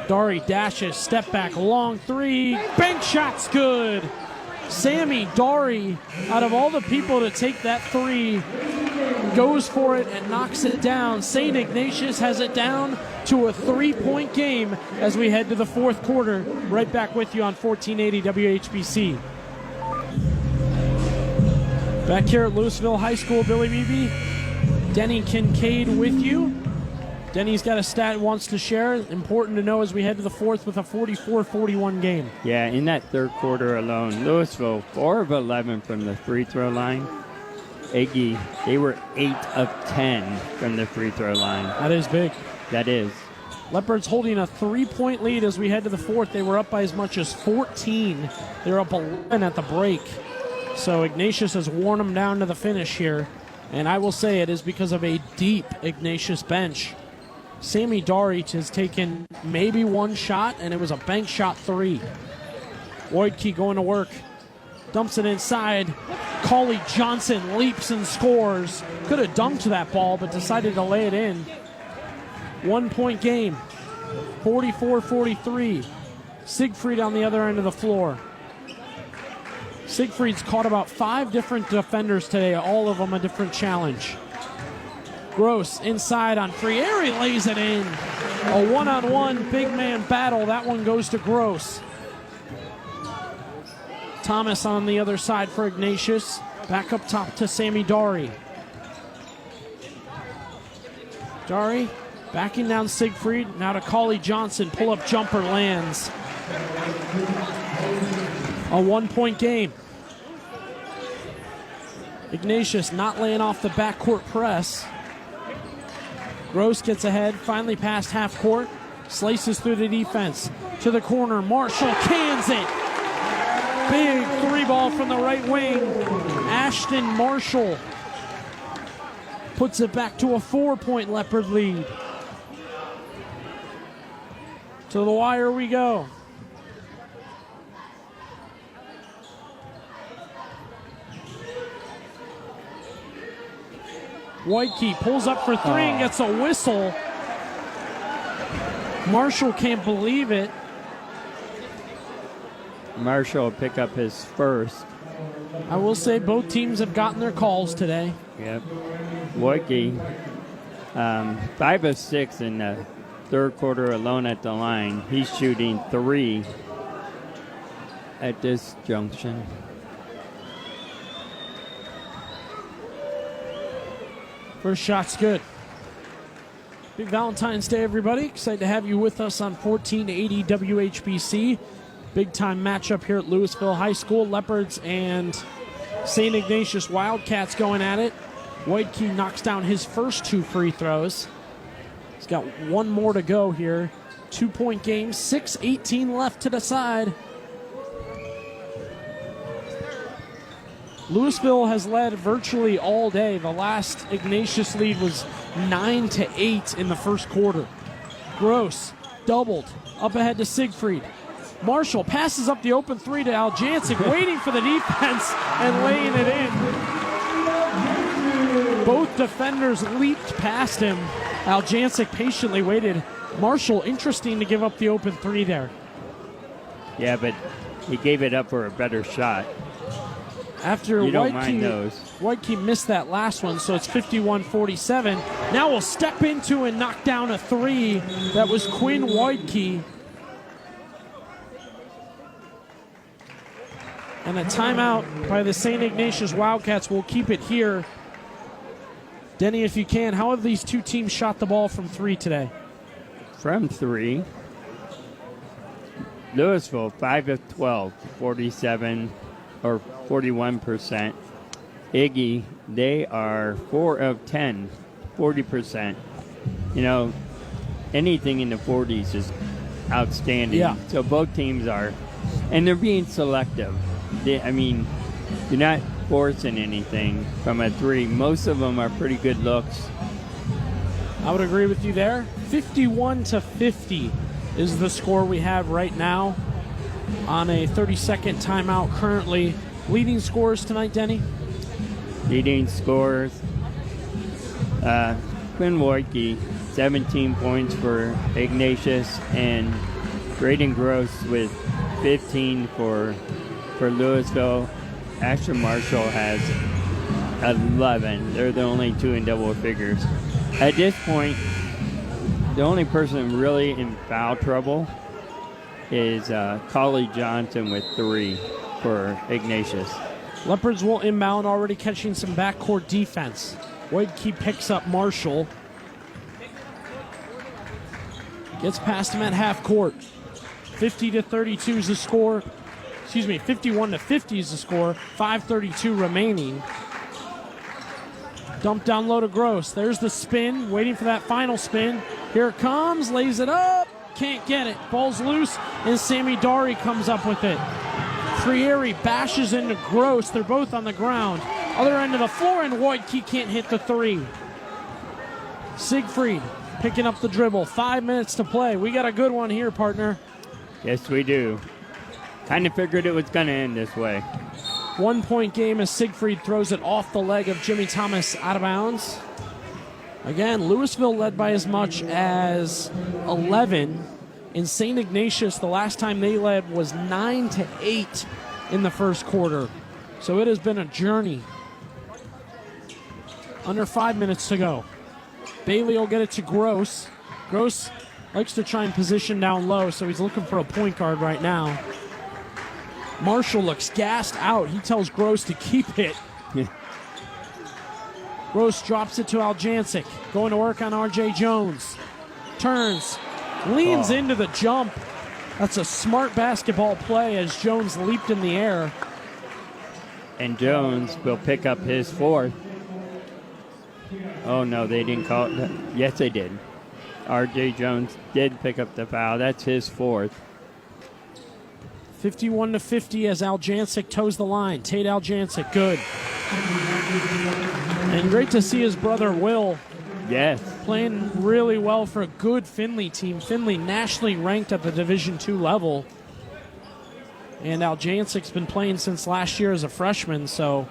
Dari dashes, step back, long three. Bank shot's good. Sammy Dari, out of all the people to take that three, goes for it and knocks it down. St. Ignatius has it down to a 3-point game as we head to the fourth quarter. Right back with you on 1480 WHBC. Back here at Louisville High School, Billy Beebe, Denny Kincaid with you. Denny's got a stat he wants to share. Important to know as we head to the fourth with a 44-41 game. Yeah, in that third quarter alone, Louisville 4 of 11 from the free throw line. Iggy, they were 8 of 10 from the free throw line. That is big. That is. Leopards holding a 3-point lead as we head to the fourth. They were up by as much as 14. They were up 11 at the break. So Ignatius has worn them down to the finish here. And I will say it is because of a deep Ignatius bench. Sammy Darich has taken maybe one shot, and it was a bank shot 3. Wojtke going to work. Dumps it inside. Cauley Johnson leaps and scores. Could have dunked that ball, but decided to lay it in. 1-point game. 44-43. Siegfried on the other end of the floor. Siegfried's caught about 5 different defenders today, all of them a different challenge. Gross inside on Frieri, lays it in. A one-on-one big man battle. That one goes to Gross. Thomas on the other side for Ignatius. Back up top to Sammy Dari. Dari backing down Siegfried. Now to Cauley Johnson. Pull-up jumper lands. A 1-point game. Ignatius not laying off the backcourt press. Gross gets ahead, finally past half court, slices through the defense. To the corner, Marshall cans it. Big 3-ball from the right wing. Ashton Marshall puts it back to a 4-point Leopard lead. To the wire we go. Wojtke pulls up for 3 and gets a whistle. Marshall can't believe it. Marshall will pick up his first. I will say both teams have gotten their calls today. Yep. Wojtke, 5 of 6 in the third quarter alone at the line. He's shooting 3 at this junction. First shot's good. Big Valentine's Day, everybody. Excited to have you with us on 1480 WHBC. Big time matchup here at Louisville High School. Leopards and St. Ignatius Wildcats going at it. Wojtke knocks down his first 2 free throws. He's got one more to go here. 2-point game, 6:18 left to decide. Louisville has led virtually all day. The last Ignatius lead was 9-8 in the first quarter. Gross doubled up ahead to Siegfried. Marshall passes up the open 3 to Aljancic, waiting for the defense and laying it in. Both defenders leaped past him. Aljancic patiently waited. Marshall, interesting to give up the open 3 there. Yeah, but he gave it up for a better shot. After you don't mind those. Wojtke missed that last one, so it's 51-47. Now we'll step into and knock down a 3. That was Quinn Wojtke. And a timeout by the St. Ignatius Wildcats will keep it here. Denny, if you can, how have these two teams shot the ball from 3 today? From 3, Louisville 5 of 12, 47 or 41%. Iggy, they are 4 of 10, 40%. You know, anything in the 40s is outstanding. Yeah. So both teams are, and they're being selective. You're not forcing anything from a 3. Most of them are pretty good looks. I would agree with you there. 51-50 is the score we have right now on a 30-second timeout currently. Leading scores tonight, Denny? Leading scores. Quinn Wojtke, 17 points for Ignatius, and Braden Gross with 15 for Louisville. Ashton Marshall has 11. They're the only 2 in double figures. At this point, the only person really in foul trouble is Cauley Johnson with 3 for Ignatius. Leopards will inbound, already catching some backcourt defense. Woidke picks up Marshall. Gets past him at half court. 50-32 is the score. 51-50 is the score. 5:32 remaining. Dump down low to Gross. There's the spin, waiting for that final spin. Here it comes, lays it up, can't get it. Ball's loose, and Sammy Dari comes up with it. Frieri bashes into Gross. They're both on the ground. Other end of the floor, and Woidke can't hit the three. Siegfried picking up the dribble. 5 minutes to play. We got a good one here, partner. Yes, we do. Kind of figured it was going to end this way. 1 point game as Siegfried throws it off the leg of Jimmy Thomas out of bounds. Again, Louisville led by as much as 11. In St. Ignatius, the last time they led was 9-8 in the first quarter. So it has been a journey. Under 5 minutes to go. Bailey will get it to Gross. Gross likes to try and position down low, so he's looking for a point guard right now. Marshall looks gassed out. He tells Gross to keep it. Gross drops it to Aljancic. Going to work on R.J. Jones. Turns. Leans into the jump. That's a smart basketball play as Jones leaped in the air. And Jones will pick up his fourth. Oh, no, they didn't call it. Yes, they did. R.J. Jones did pick up the foul. That's his fourth. 51-50 as Aljancic toes the line. Tate Aljancic, good. And great to see his brother Will. Yes. Playing really well for a good Findlay team. Findlay nationally ranked at the Division II level. And Aljancic's been playing since last year as a freshman, so.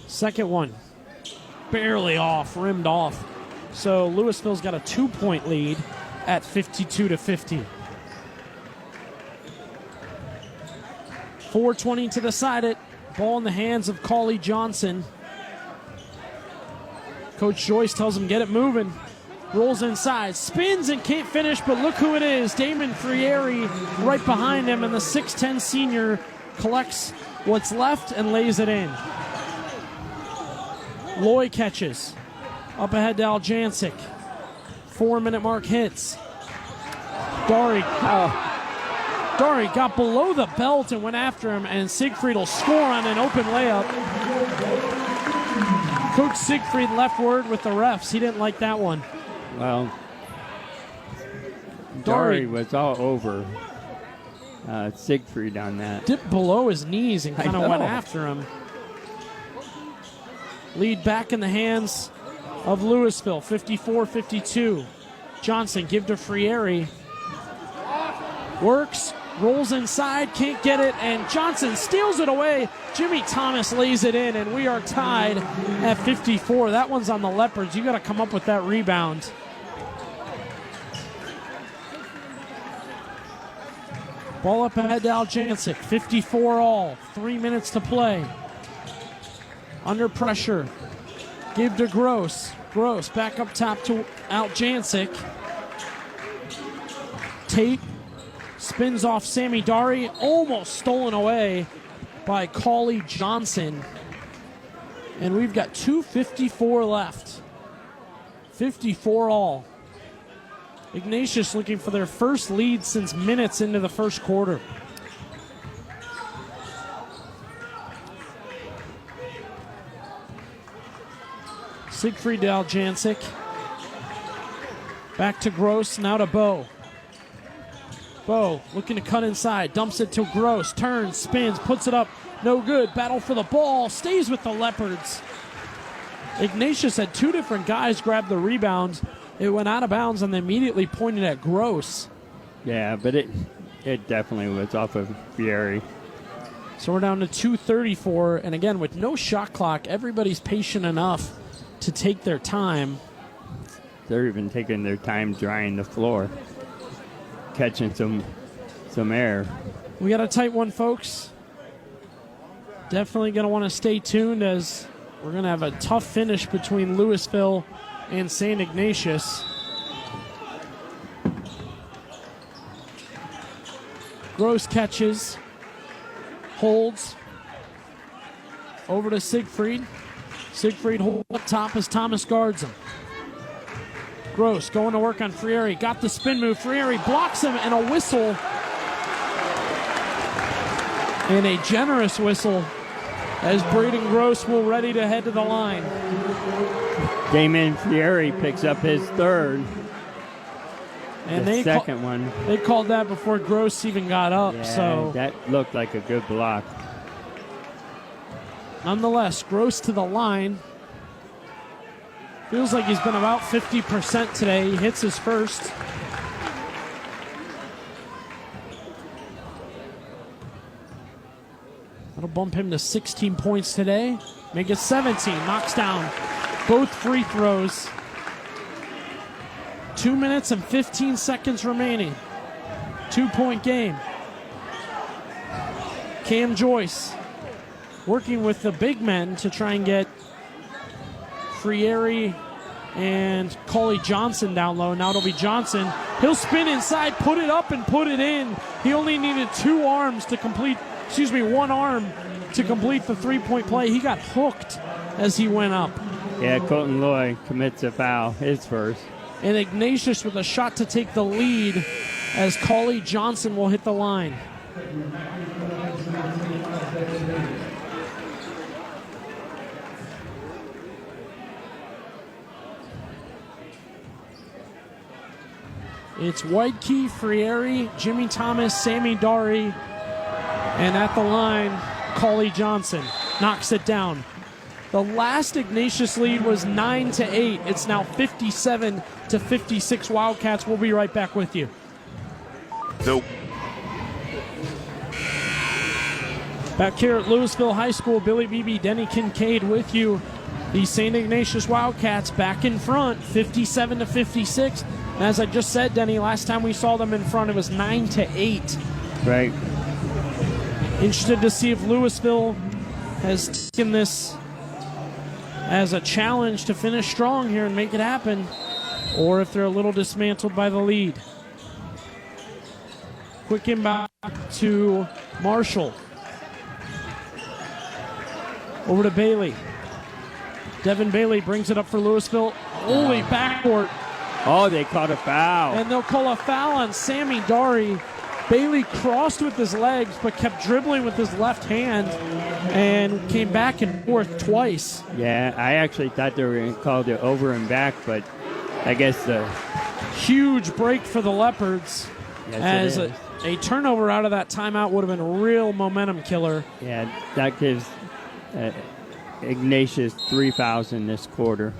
Second one. Barely off, rimmed off. So Louisville's got a 2-point lead at 52-50. 4:20 to decide it. Ball in the hands of Cauley Johnson. Coach Joyce tells him, get it moving. Rolls inside, spins and can't finish, but look who it is. Damon Frieri right behind him, and the 6'10 senior collects what's left and lays it in. Loy catches. Up ahead to Aljancic. 4-minute mark hits. Dari got below the belt and went after him, and Siegfried will score on an open layup. Coach Siegfried left word with the refs. He didn't like that one. Well, Dari was all over Siegfried on that. Dipped below his knees and kind of went after him. Lead back in the hands of Louisville, 54-52. Johnson give to Frieri. Works, rolls inside, can't get it, and Johnson steals it away. Jimmy Thomas lays it in, and we are tied at 54. That one's on the Leopards. You got to come up with that rebound. Ball up ahead to Aljancic, 54 all. 3 minutes to play. Under pressure. Give to Gross. Gross back up top to Aljancic. Tate spins off Sammy Dari. Almost stolen away by Cauley Johnson. And we've got 2:54 left. 54 all. Ignatius looking for their first lead since minutes into the first quarter. Siegfried to Aljancic. Back to Gross, now to Bowe. Bowe looking to cut inside, dumps it to Gross, turns, spins, puts it up, no good. Battle for the ball, stays with the Leopards. Ignatius had two different guys grab the rebound. It went out of bounds and they immediately pointed at Gross. Yeah, but it definitely was off of Frieri. So we're down to 2:34, and again, with no shot clock, everybody's patient enough to take their time. They're even taking their time drying the floor, catching some air. We got a tight one, folks. Definitely going to want to stay tuned as we're going to have a tough finish between Louisville and St. Ignatius. Gross catches. holds over to Siegfried. Siegfried holds up top as Thomas guards him. Gross going to work on Frieri. Got the spin move. Frieri blocks him, and a whistle. And a generous whistle as Braden Gross will ready to head to the line. Damon Frieri picks up his third. And the second one. They called that before Gross even got up. Yeah, so that looked like a good block. Nonetheless, Gross to the line. Feels like he's been about 50% today. He hits his first. That'll bump him to 16 points today. Make it 17. Knocks down both free throws. 2 minutes and 15 seconds remaining. 2-point game. Cam Joyce working with the big men to try and get Frieri and Cauley Johnson down low. Now it'll be Johnson. He'll spin inside, put it up, and put it in. He only needed one arm to complete the three-point play. He got hooked as he went up. Yeah, Colton Lloyd commits a foul, his first. And Ignatius with a shot to take the lead as Cauley Johnson will hit the line. It's Whitekey, Frieri, Jimmy Thomas, Sammy Dari, and at the line, Cauley Johnson knocks it down. The last Ignatius lead was 9-8. It's now 57-56 Wildcats. We'll be right back with you. Back here at Louisville High School, Billy Beebe, Denny Kincaid with you. The St. Ignatius Wildcats back in front, 57-56. And as I just said, Denny, last time we saw them in front, it was 9-8. Right. Interested to see if Louisville has taken this as a challenge to finish strong here and make it happen, or if they're a little dismantled by the lead. Quick inbound to Marshall. Over to Bailey. Devin Bailey brings it up for Louisville. Holy backcourt. Oh, they caught a foul. And they'll call a foul on Sammy Dari. Bailey crossed with his legs but kept dribbling with his left hand and came back and forth twice. Yeah, I actually thought they were going to call it over and back, but I guess the huge break for the Leopards. Yes, as a turnover out of that timeout would have been a real momentum killer. Yeah, that gives Ignatius 3 fouls in this quarter.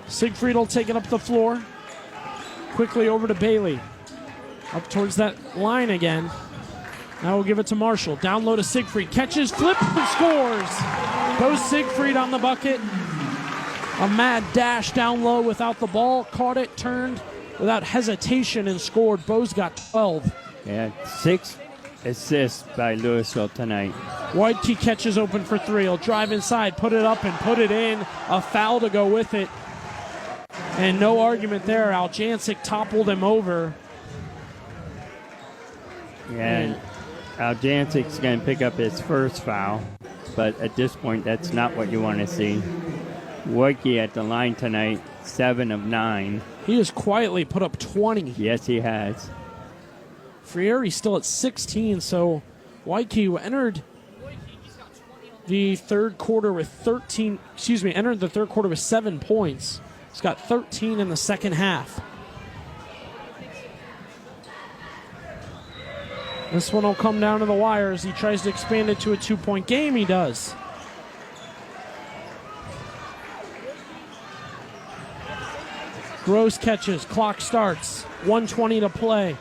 Siegfried will take it up the floor. Quickly over to Bailey. Up towards that line again. Now we'll give it to Marshall. Down low to Siegfried. Catches, flips, and scores. Goes Siegfried on the bucket. A mad dash down low without the ball. Caught it, turned without hesitation, and scored. Bo's got 12. Yeah, 6 assists by Louisville tonight. Whitekey catches open for three. He'll drive inside, put it up, and put it in. A foul to go with it. And no argument there. Aljancic toppled him over. Yeah, Aljancic's going to pick up his first foul, but at this point, that's not what you want to see. Whitekey at the line tonight, 7 of 9. He has quietly put up 20. Yes, he has. Frieri still at 16, so Whitekey entered the third quarter with 7 points. He's got 13 in the second half. This one will come down to the wire as he tries to expand it to a 2-point game. He does. Gross catches. Clock starts. 1:20 to play.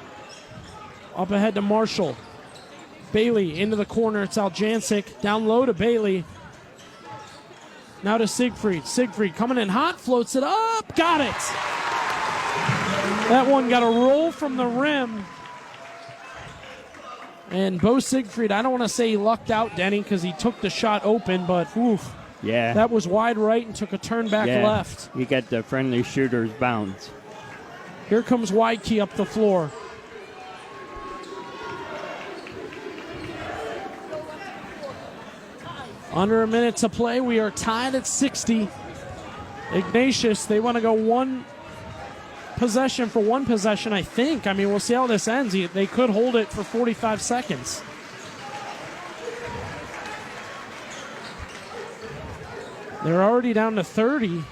Up ahead to Marshall. Bailey into the corner. It's Aljancic. Down low to Bailey. Now to Siegfried. Siegfried coming in hot. Floats it up. Got it. That one got a roll from the rim. And Bo Siegfried, I don't want to say he lucked out, Denny, because he took the shot open, but oof. Yeah. That was wide right and took a turn back left. You got the friendly shooter's bounce. Here comes Whitekey up the floor. Under a minute to play. We are tied at 60. Ignatius, they want to go one possession for one possession, I think. I mean, we'll see how this ends. They could hold it for 45 seconds. They're already down to 30.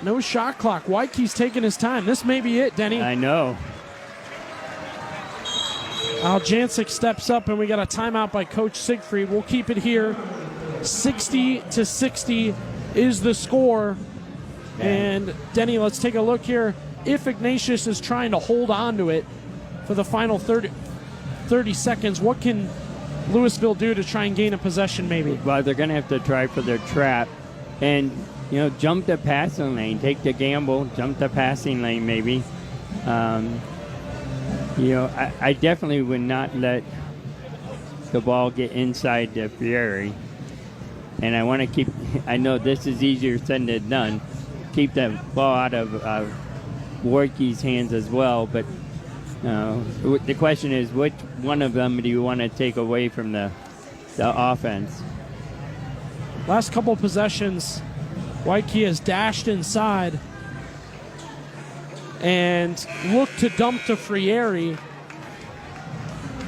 No shot clock. Waike's taking his time. This may be it, Denny. I know. Aljancic steps up, and we got a timeout by Coach Siegfried. We'll keep it here. 60-60 is the score. And, Denny, let's take a look here. If Ignatius is trying to hold on to it for the final 30 seconds, what can Louisville do to try and gain a possession maybe? Well, they're going to have to try for their trap and, jump the passing lane. Take the gamble, jump the passing lane maybe. I definitely would not let the ball get inside the Fieri. And I want to keep, I know this is easier said than done, keep the ball out of Waike's hands as well. But the question is, which one of them do you want to take away from the offense? Last couple possessions, Waike has dashed inside and looked to dump to Frieri,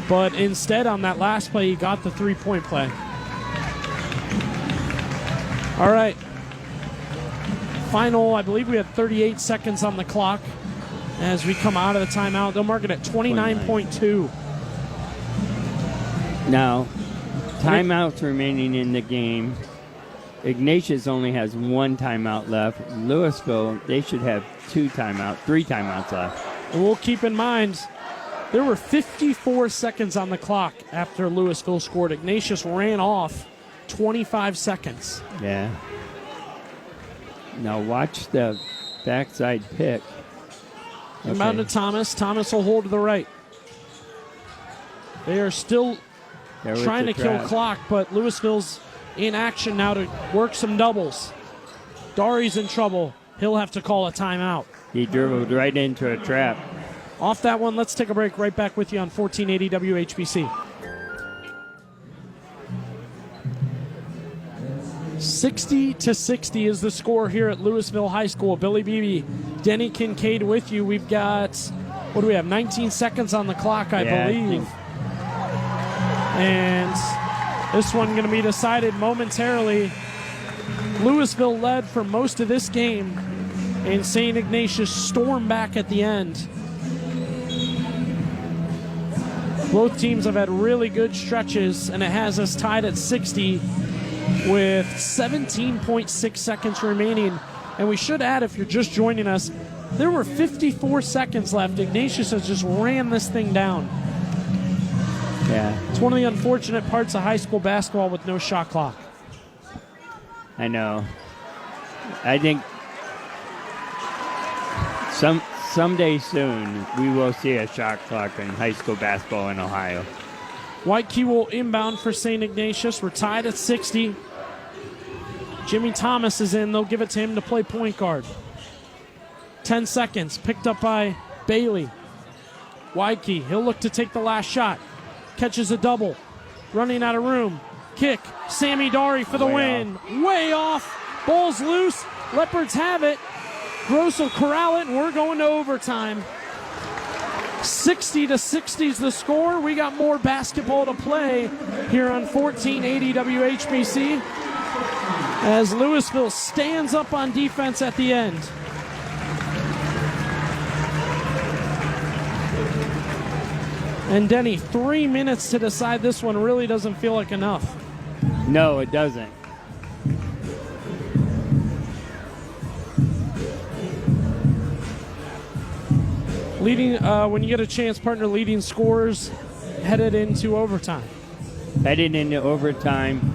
but instead on that last play, he got the three-point play. All right. Final, I believe we had 38 seconds on the clock as we come out of the timeout. They'll mark it at 29.2. Now, timeouts remaining in the game. Ignatius only has one timeout left. Louisville, they should have three timeouts left. And we'll keep in mind, there were 54 seconds on the clock after Louisville scored. Ignatius ran off 25 seconds. Yeah. Now watch the backside pick. Inbound to Thomas. Thomas will hold to the right. They are still trying to kill clock, but Louisville's in action now to work some doubles. Dari's in trouble. He'll have to call a timeout. He dribbled right into a trap. Off that one, let's take a break. Right back with you on 1480 WHBC. 60-60 is the score here at Louisville High School. Billy Beebe, Denny Kincaid with you. We've got, 19 seconds on the clock, I believe. And this one going to be decided momentarily. Louisville led for most of this game, and St. Ignatius stormed back at the end. Both teams have had really good stretches, and it has us tied at 60 with 17.6 seconds remaining. And we should add, if you're just joining us, there were 54 seconds left. Ignatius has just ran this thing down. Yeah. It's one of the unfortunate parts of high school basketball with no shot clock. I know. I think someday soon we will see a shot clock in high school basketball in Ohio. Waike will inbound for St. Ignatius. We're tied at 60. Jimmy Thomas is in. They'll give it to him to play point guard. 10 seconds. Picked up by Bailey. Waike, he'll look to take the last shot. Catches a double. Running out of room. Kick. Sammy Dari for the win. Way off. Ball's loose. Leopards have it. Gross will corral it, and we're going to overtime. 60-60 is the score. We got more basketball to play here on 1480 WHBC as Louisville stands up on defense at the end. And Denny, 3 minutes to decide this one really doesn't feel like enough. No, it doesn't. Leading, when you get a chance, partner, leading scorers headed into overtime. Headed into overtime,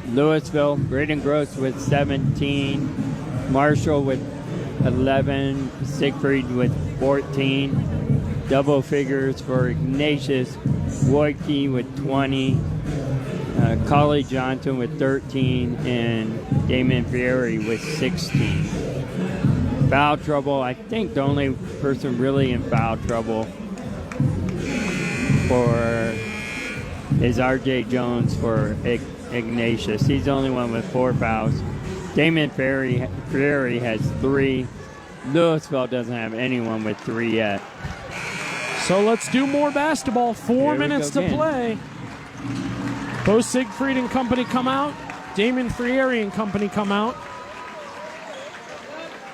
Louisville, Braden Gross with 17, Marshall with 11, Siegfried with 14, double figures for Ignatius, Waike with 20, Collie Johnson with 13, and Damon Fieri with 16. Foul trouble, I think the only person really in foul trouble is R.J. Jones for Ignatius. He's the only one with 4 fouls. Damon Ferrieri has 3. Louisville doesn't have anyone with 3 yet. So let's do more basketball. 4 minutes to play. Bo Siegfried and company come out. Damon Ferrieri and company come out.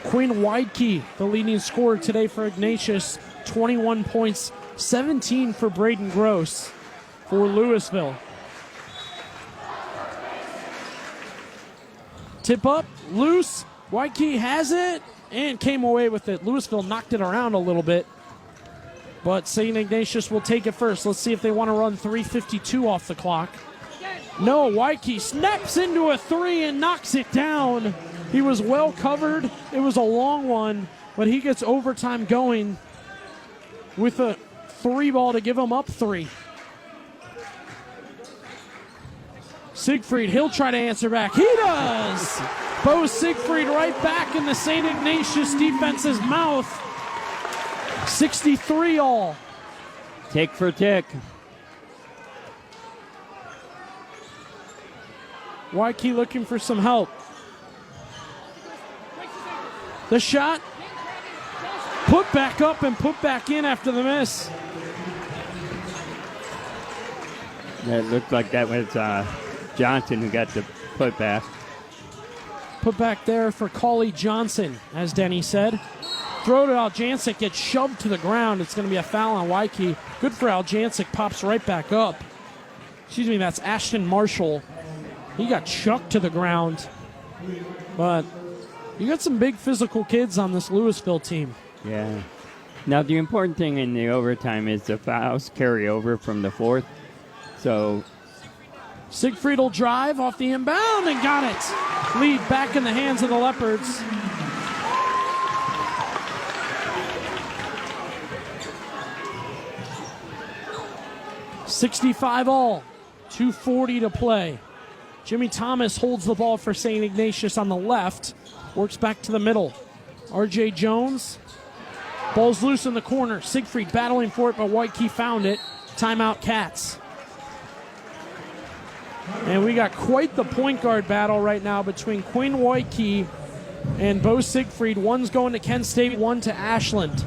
Quinn Weidke, the leading scorer today for Ignatius. 21 points, 17 for Braden Gross for Louisville. Tip up, loose. Weidke has it and came away with it. Louisville knocked it around a little bit. But St. Ignatius will take it first. Let's see if they want to run 3:52 off the clock. No, Weidke snaps into a 3 and knocks it down. He was well covered. It was a long one, but he gets overtime going with a 3 ball to give him up 3. Siegfried, he'll try to answer back. He does! Bo Siegfried right back in the St. Ignatius defense's mouth. 63 all. Tick for tick. Weidke looking for some help. The shot. Put back up and put back in after the miss. It looked like that was Johnson who got the putback. Put back there for Cauley Johnson, as Denny said. Throw to Aljancic, gets shoved to the ground. It's going to be a foul on Weidke. Good for Aljancic, pops right back up. Excuse me, that's Ashton Marshall. He got chucked to the ground. But you got some big physical kids on this Louisville team. Yeah. Now, the important thing in the overtime is the fouls carry over from the 4th. So Siegfried will drive off the inbound and got it. Lead back in the hands of the Leopards. $65 all. 2:40 to play. Jimmy Thomas holds the ball for St. Ignatius on the left. Works back to the middle. R.J. Jones. Ball's loose in the corner. Siegfried battling for it, but Weidke found it. Timeout Cats. And we got quite the point guard battle right now between Quinn Weidke and Bo Siegfried. One's going to Kent State, one to Ashland.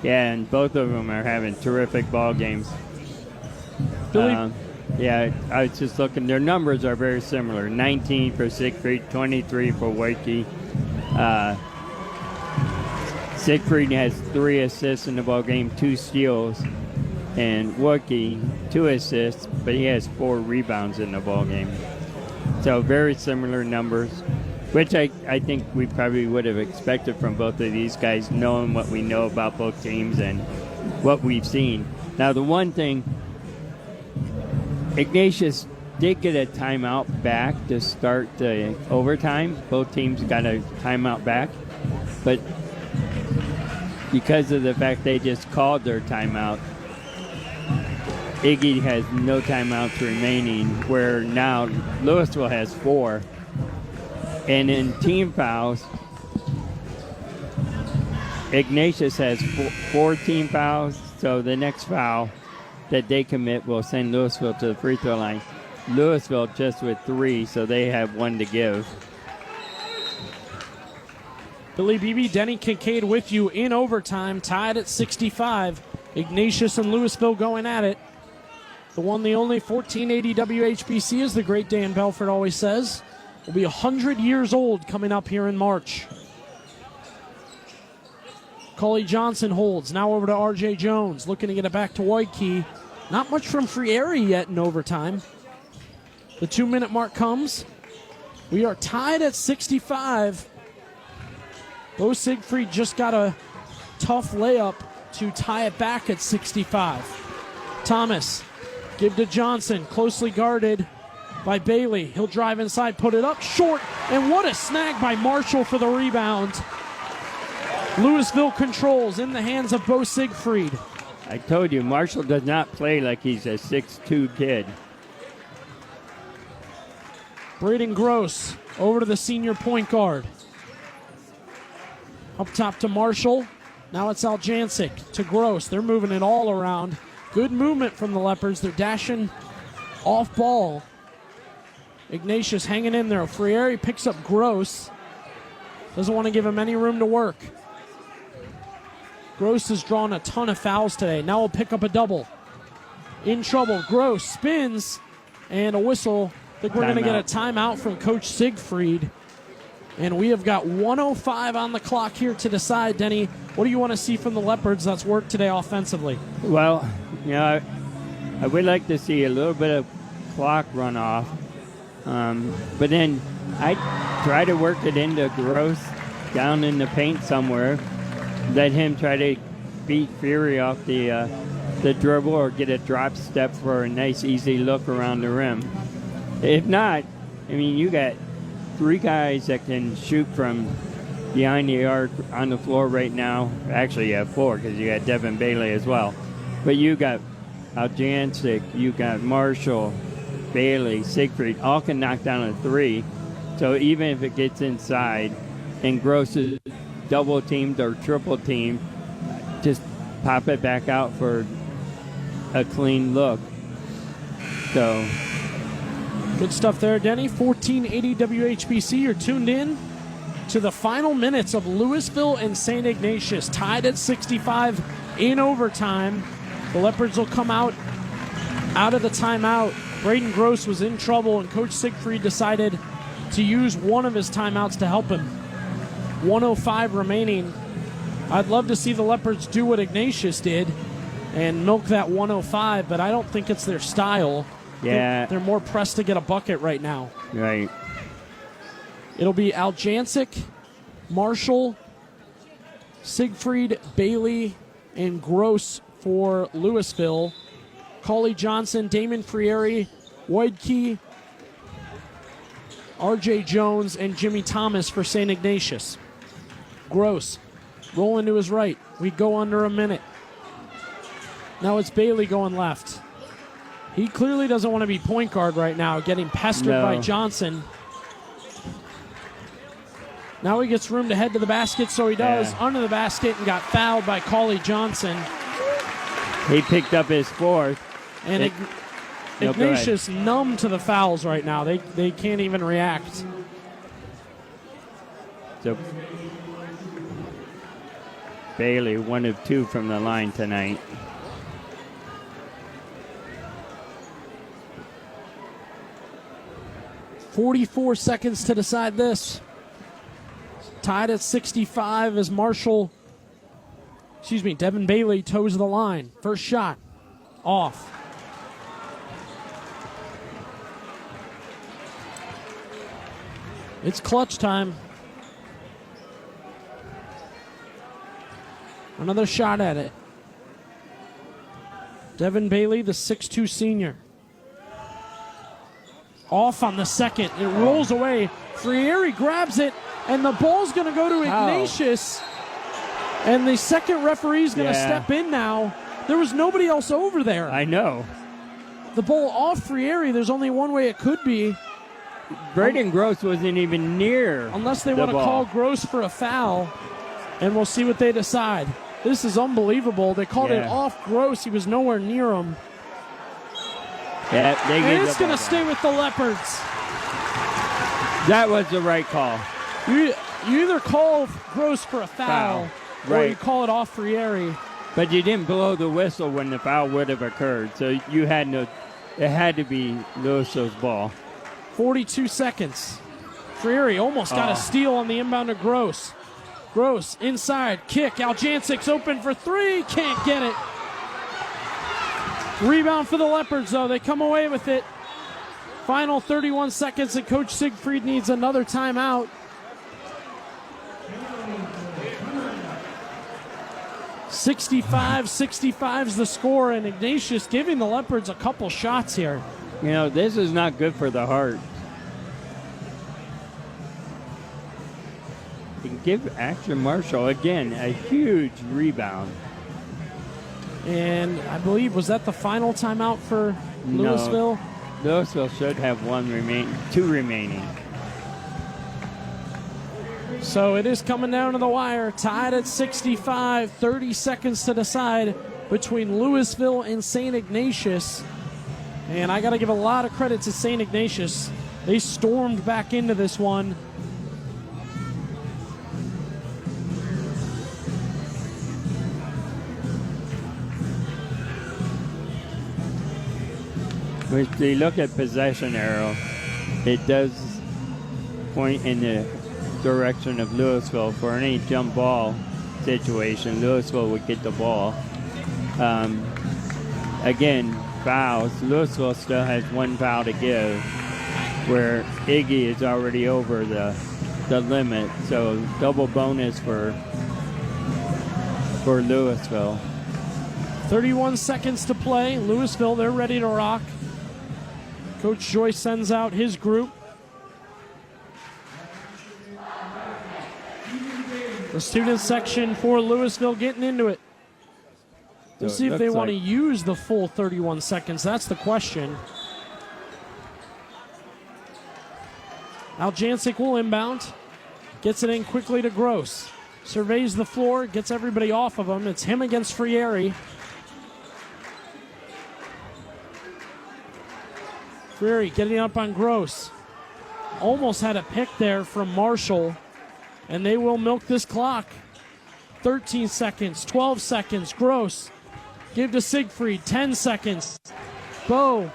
yeah, and both of them are having terrific ball games. Yeah, I was just looking. Their numbers are very similar. 19 for Siegfried, 23 for Weidke. Siegfried has 3 assists in the ball game, 2 steals, and Weidke 2 assists, but he has 4 rebounds in the ball game. So very similar numbers, which I think we probably would have expected from both of these guys, knowing what we know about both teams and what we've seen. Now, the one thing, Ignatius did get a timeout back to start the overtime. Both teams got a timeout back, but because of the fact they just called their timeout, Iggy has no timeouts remaining, where now Louisville has 4. And in team fouls, Ignatius has 4 team fouls, so the next foul that they commit will send Louisville to the free throw line. Louisville just with 3, so they have 1 to give. Billy Beebe, Denny Kincaid with you in overtime, tied at 65. Ignatius and Louisville going at it. The one, the only 1480 WHBC, as the great Dan Belfort always says, will be 100 years old coming up here in March. Cauley Johnson holds. Now over to R.J. Jones, looking to get it back to Weidke. Not much from Frieri yet in overtime. The 2-minute mark comes. We are tied at 65. Bo Siegfried just got a tough layup to tie it back at 65. Thomas, give to Johnson, closely guarded by Bailey. He'll drive inside, put it up, short, and what a snag by Marshall for the rebound. Louisville controls in the hands of Bo Siegfried. I told you, Marshall does not play like he's a 6'2 kid. Braden Gross over to the senior point guard. Up top to Marshall. Now it's Aljancic to Gross. They're moving it all around. Good movement from the Leopards. They're dashing off ball. Ignatius hanging in there. Frieri picks up Gross. Doesn't want to give him any room to work. Gross has drawn a ton of fouls today. Now we'll pick up a double. In trouble. Gross spins and a whistle. I think we're going to get a timeout from Coach Siegfried. And we have got 1:05 on the clock here to decide. Denny, what do you want to see from the Leopards that's worked today offensively? Well, I would like to see a little bit of clock run off. But then I try to work it into Gross down in the paint somewhere. Let him try to beat Fury off the dribble or get a drop step for a nice, easy look around the rim. If not, you got 3 guys that can shoot from behind the arc on the floor right now. Actually, you have 4 because you got Devin Bailey as well. But you got Aljancic, you got Marshall, Bailey, Siegfried, all can knock down a 3. So even if it gets inside and Gross is double teamed or triple teamed, just pop it back out for a clean look. So good stuff there, Denny. 1480 WHBC. You're tuned in to the final minutes of Louisville and St. Ignatius, tied at 65 in overtime. The Leopards will come out of the timeout. Braden Gross was in trouble, and Coach Siegfried decided to use one of his timeouts to help him. 1:05 remaining. I'd love to see the Leopards do what Ignatius did and milk that 1:05, but I don't think it's their style. Yeah. They're more pressed to get a bucket right now. Right. It'll be Aljancic, Marshall, Siegfried, Bailey, and Gross for Louisville. Cauley Johnson, Damon Frieri, Woidke, R.J. Jones, and Jimmy Thomas for St. Ignatius. Gross, rolling to his right. We go under a minute. Now it's Bailey going left. He clearly doesn't want to be point guard right now, getting pestered by Johnson. Now he gets room to head to the basket, so he does. Under the basket and got fouled by Cauley Johnson. He picked up his 4th. And Ignatius numb to the fouls right now. They can't even react. So Bailey, 1 of 2 from the line tonight. .44 seconds to decide this. Tied at 65 as Devin Bailey toes the line. First shot, off. It's clutch time. Another shot at it. Devin Bailey, the 6'2 senior. Off on the second. It rolls away. Frieri grabs it, and the ball's going to go to Ignatius. And the second referee's going to step in now. There was nobody else over there. I know. The ball off Frieri, there's only one way it could be. Braden Gross wasn't even near. Unless they want to call Gross for a foul, and we'll see what they decide. This is unbelievable. They called it off Gross. He was nowhere near him. Yeah, and it's going to stay with the Leopards. That was the right call. You either call Gross for a foul. Or you call it off Frieri. But you didn't blow the whistle when the foul would have occurred. So you had it had to be Louisville's ball. 42 seconds. Frieri almost got a steal on the inbound to Gross. Gross inside, kick. Aljancic's open for 3. Can't get it. Rebound for the Leopards, though. They come away with it. Final 31 seconds, and Coach Siegfried needs another timeout. .65 is the score, and Ignatius giving the Leopards a couple shots here. This is not good for the heart. You can give Action Marshall, again, a huge rebound. And I believe, was that the final timeout for Louisville? No, Louisville should have 2 remaining. So it is coming down to the wire, tied at 65, 30 seconds to decide between Louisville and St. Ignatius. And I got to give a lot of credit to St. Ignatius. They stormed back into this one. If you look at possession arrow, it does point in the direction of Louisville. For any jump ball situation, Louisville would get the ball. Again, fouls. Louisville still has one foul to give, where Iggy is already over the limit. So double bonus for Louisville. 31 seconds to play. Louisville, they're ready to rock. Coach Joyce sends out his group. The student section for Louisville getting into it. We'll see if they want to use the full 31 seconds. That's the question. Aljancic will inbound. Gets it in quickly to Gross. Surveys the floor, gets everybody off of him. It's him against Frieri. Frieri getting up on Gross. Almost had a pick there from Marshall. And they will milk this clock. 13 seconds, 12 seconds. Gross. Give to Siegfried. 10 seconds. Bo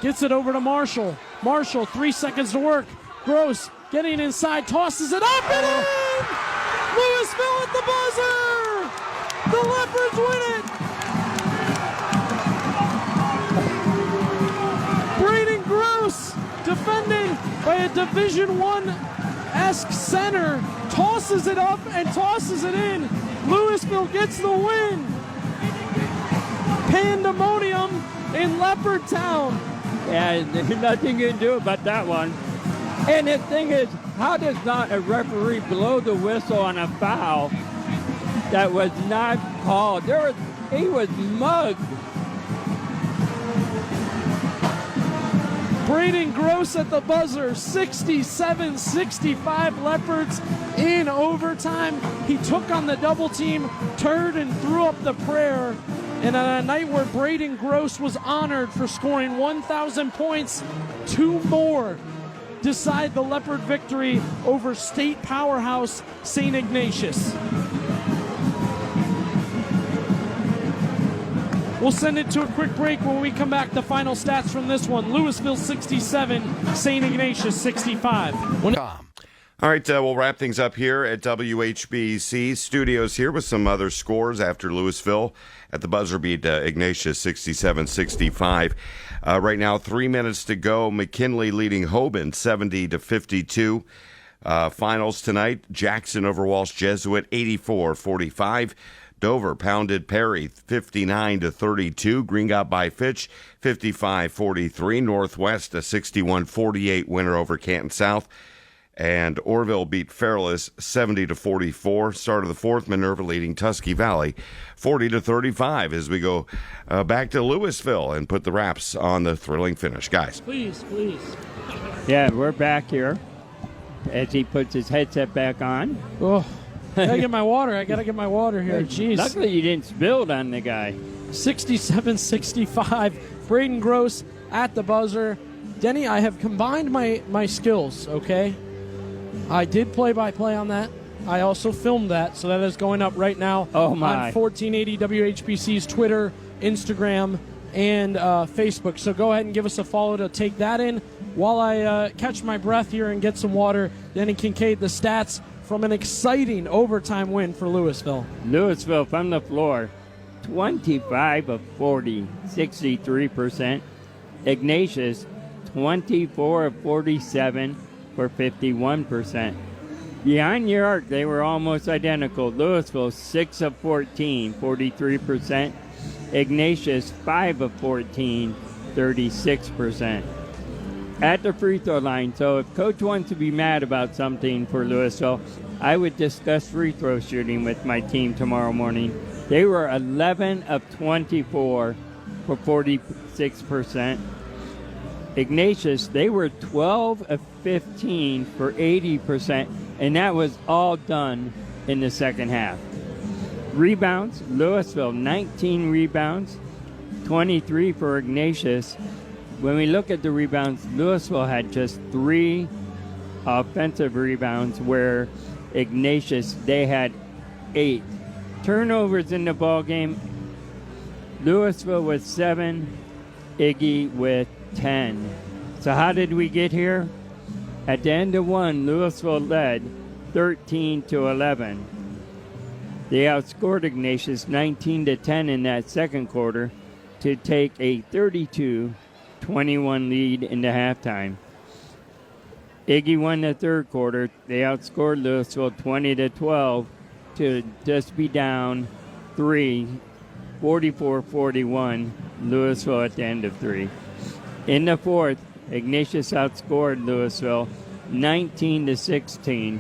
gets it over to Marshall. Marshall, 3 seconds to work. Gross getting inside, tosses it up and in! Louisville at the buzzer! The Leopards win it! Braden Gross, defended by a Division I-esque center, tosses it up and tosses it in. Louisville gets the win. Pandemonium in Leopard Town. Yeah, there's nothing you can do about that one. And the thing is, how does not a referee blow the whistle on a foul that was not called? He was mugged. Braden Gross at the buzzer, 67-65 Leopards in overtime. He took on the double team, turned and threw up the prayer. And on a night where Braden Gross was honored for scoring 1,000 points, 2 more decide the Leopard victory over state powerhouse St. Ignatius. We'll send it to a quick break. When we come back, the final stats from this one. Louisville 67, St. Ignatius 65. All right, we'll wrap things up here at WHBC Studios here with some other scores after Louisville at the buzzer beat Ignatius 67-65. Right now, 3 minutes to go. McKinley leading Hoban 70-52. Finals tonight, Jackson over Walsh Jesuit 84-45. Dover pounded Perry 59-32. Green got by Fitch 55-43. Northwest a 61-48 winner over Canton South. And Orville beat Fairless 70-44. Start of the fourth, Minerva leading Tusky Valley 40-35 as we go back to Louisville and put the wraps on the thrilling finish. Guys. Please. Yeah, we're back here as he puts his headset back on. Oh, I gotta get my water. Here. Jeez. Luckily you didn't spill it on the guy. 67-65. Braden Gross at the buzzer. Denny, I have combined my skills, okay? I did play-by-play on that. I also filmed that, so that is going up right now on 1480 WHBC's Twitter, Instagram, and Facebook. So go ahead and give us a follow to take that in. While I catch my breath here and get some water, Denny Kincaid, the stats from an exciting overtime win for Louisville. Louisville from the floor, 25 of 40, 63%. Ignatius, 24 of 47 for 51%. Beyond your arc, they were almost identical. Louisville, 6 of 14, 43%. Ignatius, 5 of 14, 36%. At the free throw line, so if Coach wants to be mad about something for Louisville, I would discuss free throw shooting with my team tomorrow morning. They were 11 of 24 for 46%. Ignatius, they were 12 of 15 for 80%, and that was all done in the second half. Rebounds, Louisville, 19 rebounds, 23 for Ignatius. when we look at the rebounds, Louisville had just 3 offensive rebounds, where Ignatius, they had 8. Turnovers in the ball game, Louisville with 7, Iggy with 10. So how did we get here? At the end of one, Louisville led 13-11. They outscored Ignatius 19-10 in that second quarter to take a 32-21 lead into halftime. Iggy won the third quarter. They outscored Louisville 20-12 to just be down 3, 44-41, Louisville at the end of 3. In the fourth, Ignatius outscored Louisville 19-16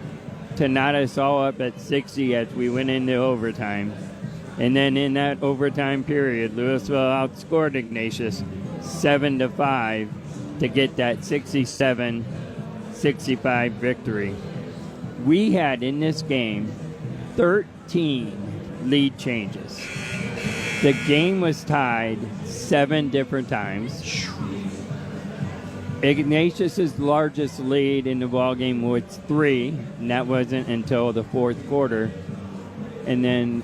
to knot us all up at 60 as we went into overtime. And then in that overtime period, Louisville outscored Ignatius 7-5 to get that 67-65 victory. We had in this game 13 lead changes. The game was tied 7 different times. Ignatius's largest lead in the ballgame was 3, and that wasn't until the fourth quarter. And then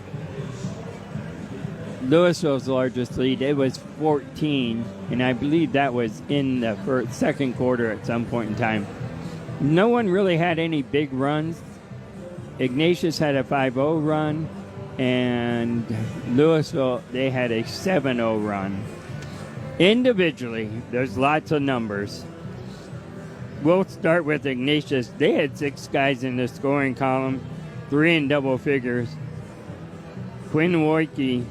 Louisville's largest lead, it was 14, and I believe that was in the second quarter at some point in time. No one really had any big runs. Ignatius had a 5-0 run, and Louisville, they had a 7-0 run. Individually, there's lots of numbers. We'll start with Ignatius. They had 6 guys in the scoring column, 3 in double figures. Quinn Wojcicki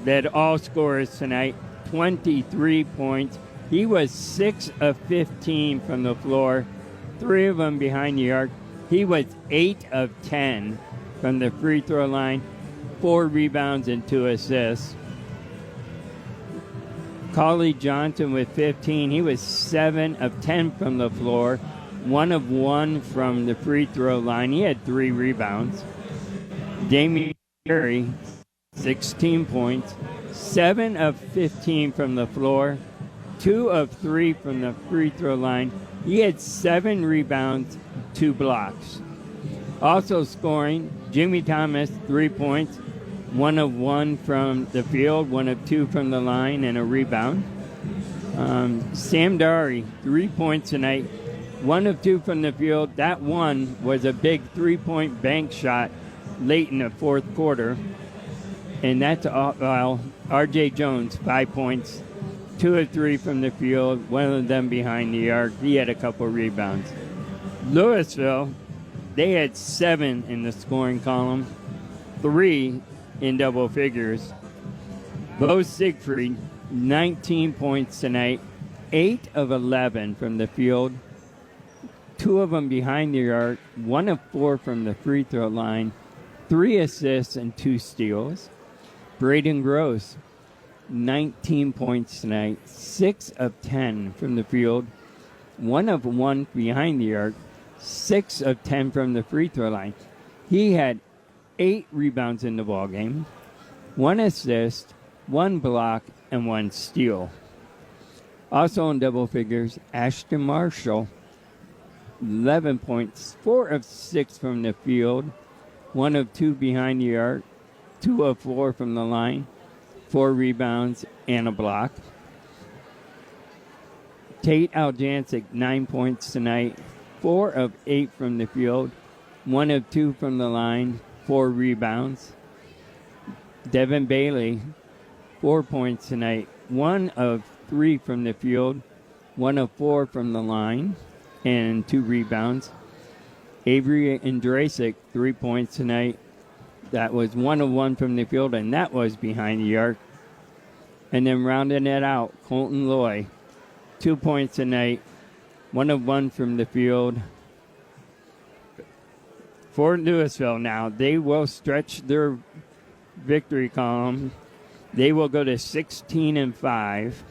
led all scorers tonight, 23 points. He was 6 of 15 from the floor, 3 of them behind the arc. He was 8 of 10 from the free throw line, 4 rebounds and 2 assists. Cauley Johnson with 15. He was 7 of 10 from the floor, 1 of 1 from the free throw line. He had 3 rebounds. Damian Terry, 16 points, 7 of 15 from the floor, 2 of 3 from the free throw line. He had 7 rebounds, 2 blocks. Also scoring, Jimmy Thomas, 3 points, 1 of 1 from the field, 1 of 2 from the line, and a rebound. Sam Dari, 3 points tonight, 1 of 2 from the field. That one was a big 3-point bank shot late in the fourth quarter. And that's R.J. Jones, 5 points, 2 of 3 from the field, 1 of them behind the arc. He had a couple rebounds. Louisville, they had 7 in the scoring column, 3 in double figures. Bo Siegfried, 19 points tonight, 8 of 11 from the field, 2 of them behind the arc, 1 of 4 from the free throw line, 3 assists and 2 steals. Braden Gross, 19 points tonight, 6 of 10 from the field, 1 of 1 behind the arc, 6 of 10 from the free throw line. He had 8 rebounds in the ballgame, 1 assist, 1 block, and 1 steal. Also in double figures, Ashton Marshall, 11 points, 4 of 6 from the field, 1 of 2 behind the arc, 2 of 4 from the line, 4 rebounds, and a block. Tate Aljancic, 9 points tonight, 4 of 8 from the field, 1 of 2 from the line, 4 rebounds. Devin Bailey, 4 points tonight, 1 of 3 from the field, 1 of 4 from the line, and 2 rebounds. Avery Andrasic, 3 points tonight. That was 1 of 1 from the field, and that was behind the arc. And then rounding it out, Colton Loy, 2 points tonight, 1 of 1 from the field. For Louisville now, they will stretch their victory column. They will go to 16-5.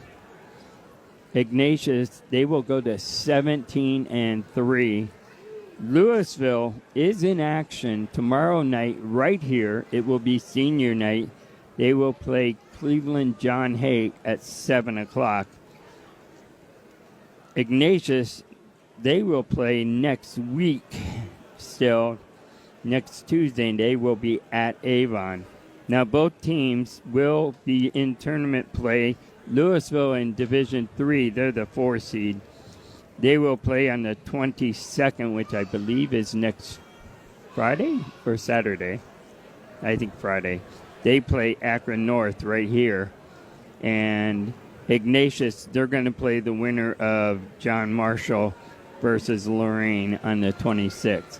Ignatius, they will go to 17-3. Louisville is in action tomorrow night right here. It will be senior night. They will play Cleveland John Hake at 7 o'clock. Ignatius, they will play next week still. Next Tuesday, and they will be at Avon. Now, both teams will be in tournament play. Louisville in Division 3, they're the 4 seed. They will play on the 22nd, which I believe is next Friday or Saturday. I think Friday. They play Akron North right here. And Ignatius, they're going to play the winner of John Marshall versus Lorraine on the 26th.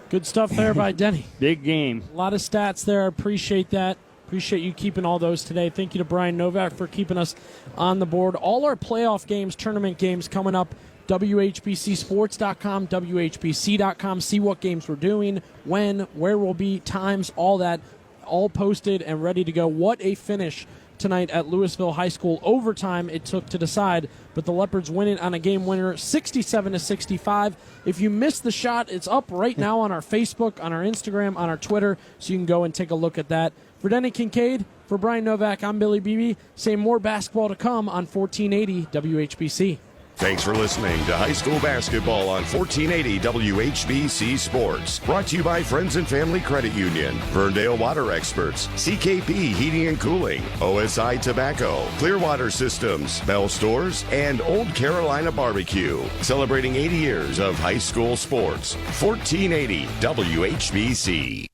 Good stuff there by Denny. Big game. A lot of stats there. Appreciate that. Appreciate you keeping all those today. Thank you to Brian Novak for keeping us on the board. All our playoff games, tournament games coming up. WHBCSports.com, WHBC.com. See what games we're doing, when, where we'll be, times, all that. All posted and ready to go. What a finish tonight at Louisville High School. Overtime it took to decide, but the Leopards win it on a game winner 67-65. If you missed the shot, it's up right now on our Facebook, on our Instagram, on our Twitter, so you can go and take a look at that. For Denny Kincaid, for Brian Novak, I'm Billy Beebe. Say more basketball to come on 1480 WHBC. Thanks for listening to High School Basketball on 1480 WHBC Sports. Brought to you by Friends and Family Credit Union, Ferndale Water Experts, CKP Heating and Cooling, OSI Tobacco, Clearwater Systems, Bell Stores, and Old Carolina Barbecue. Celebrating 80 years of high school sports. 1480 WHBC.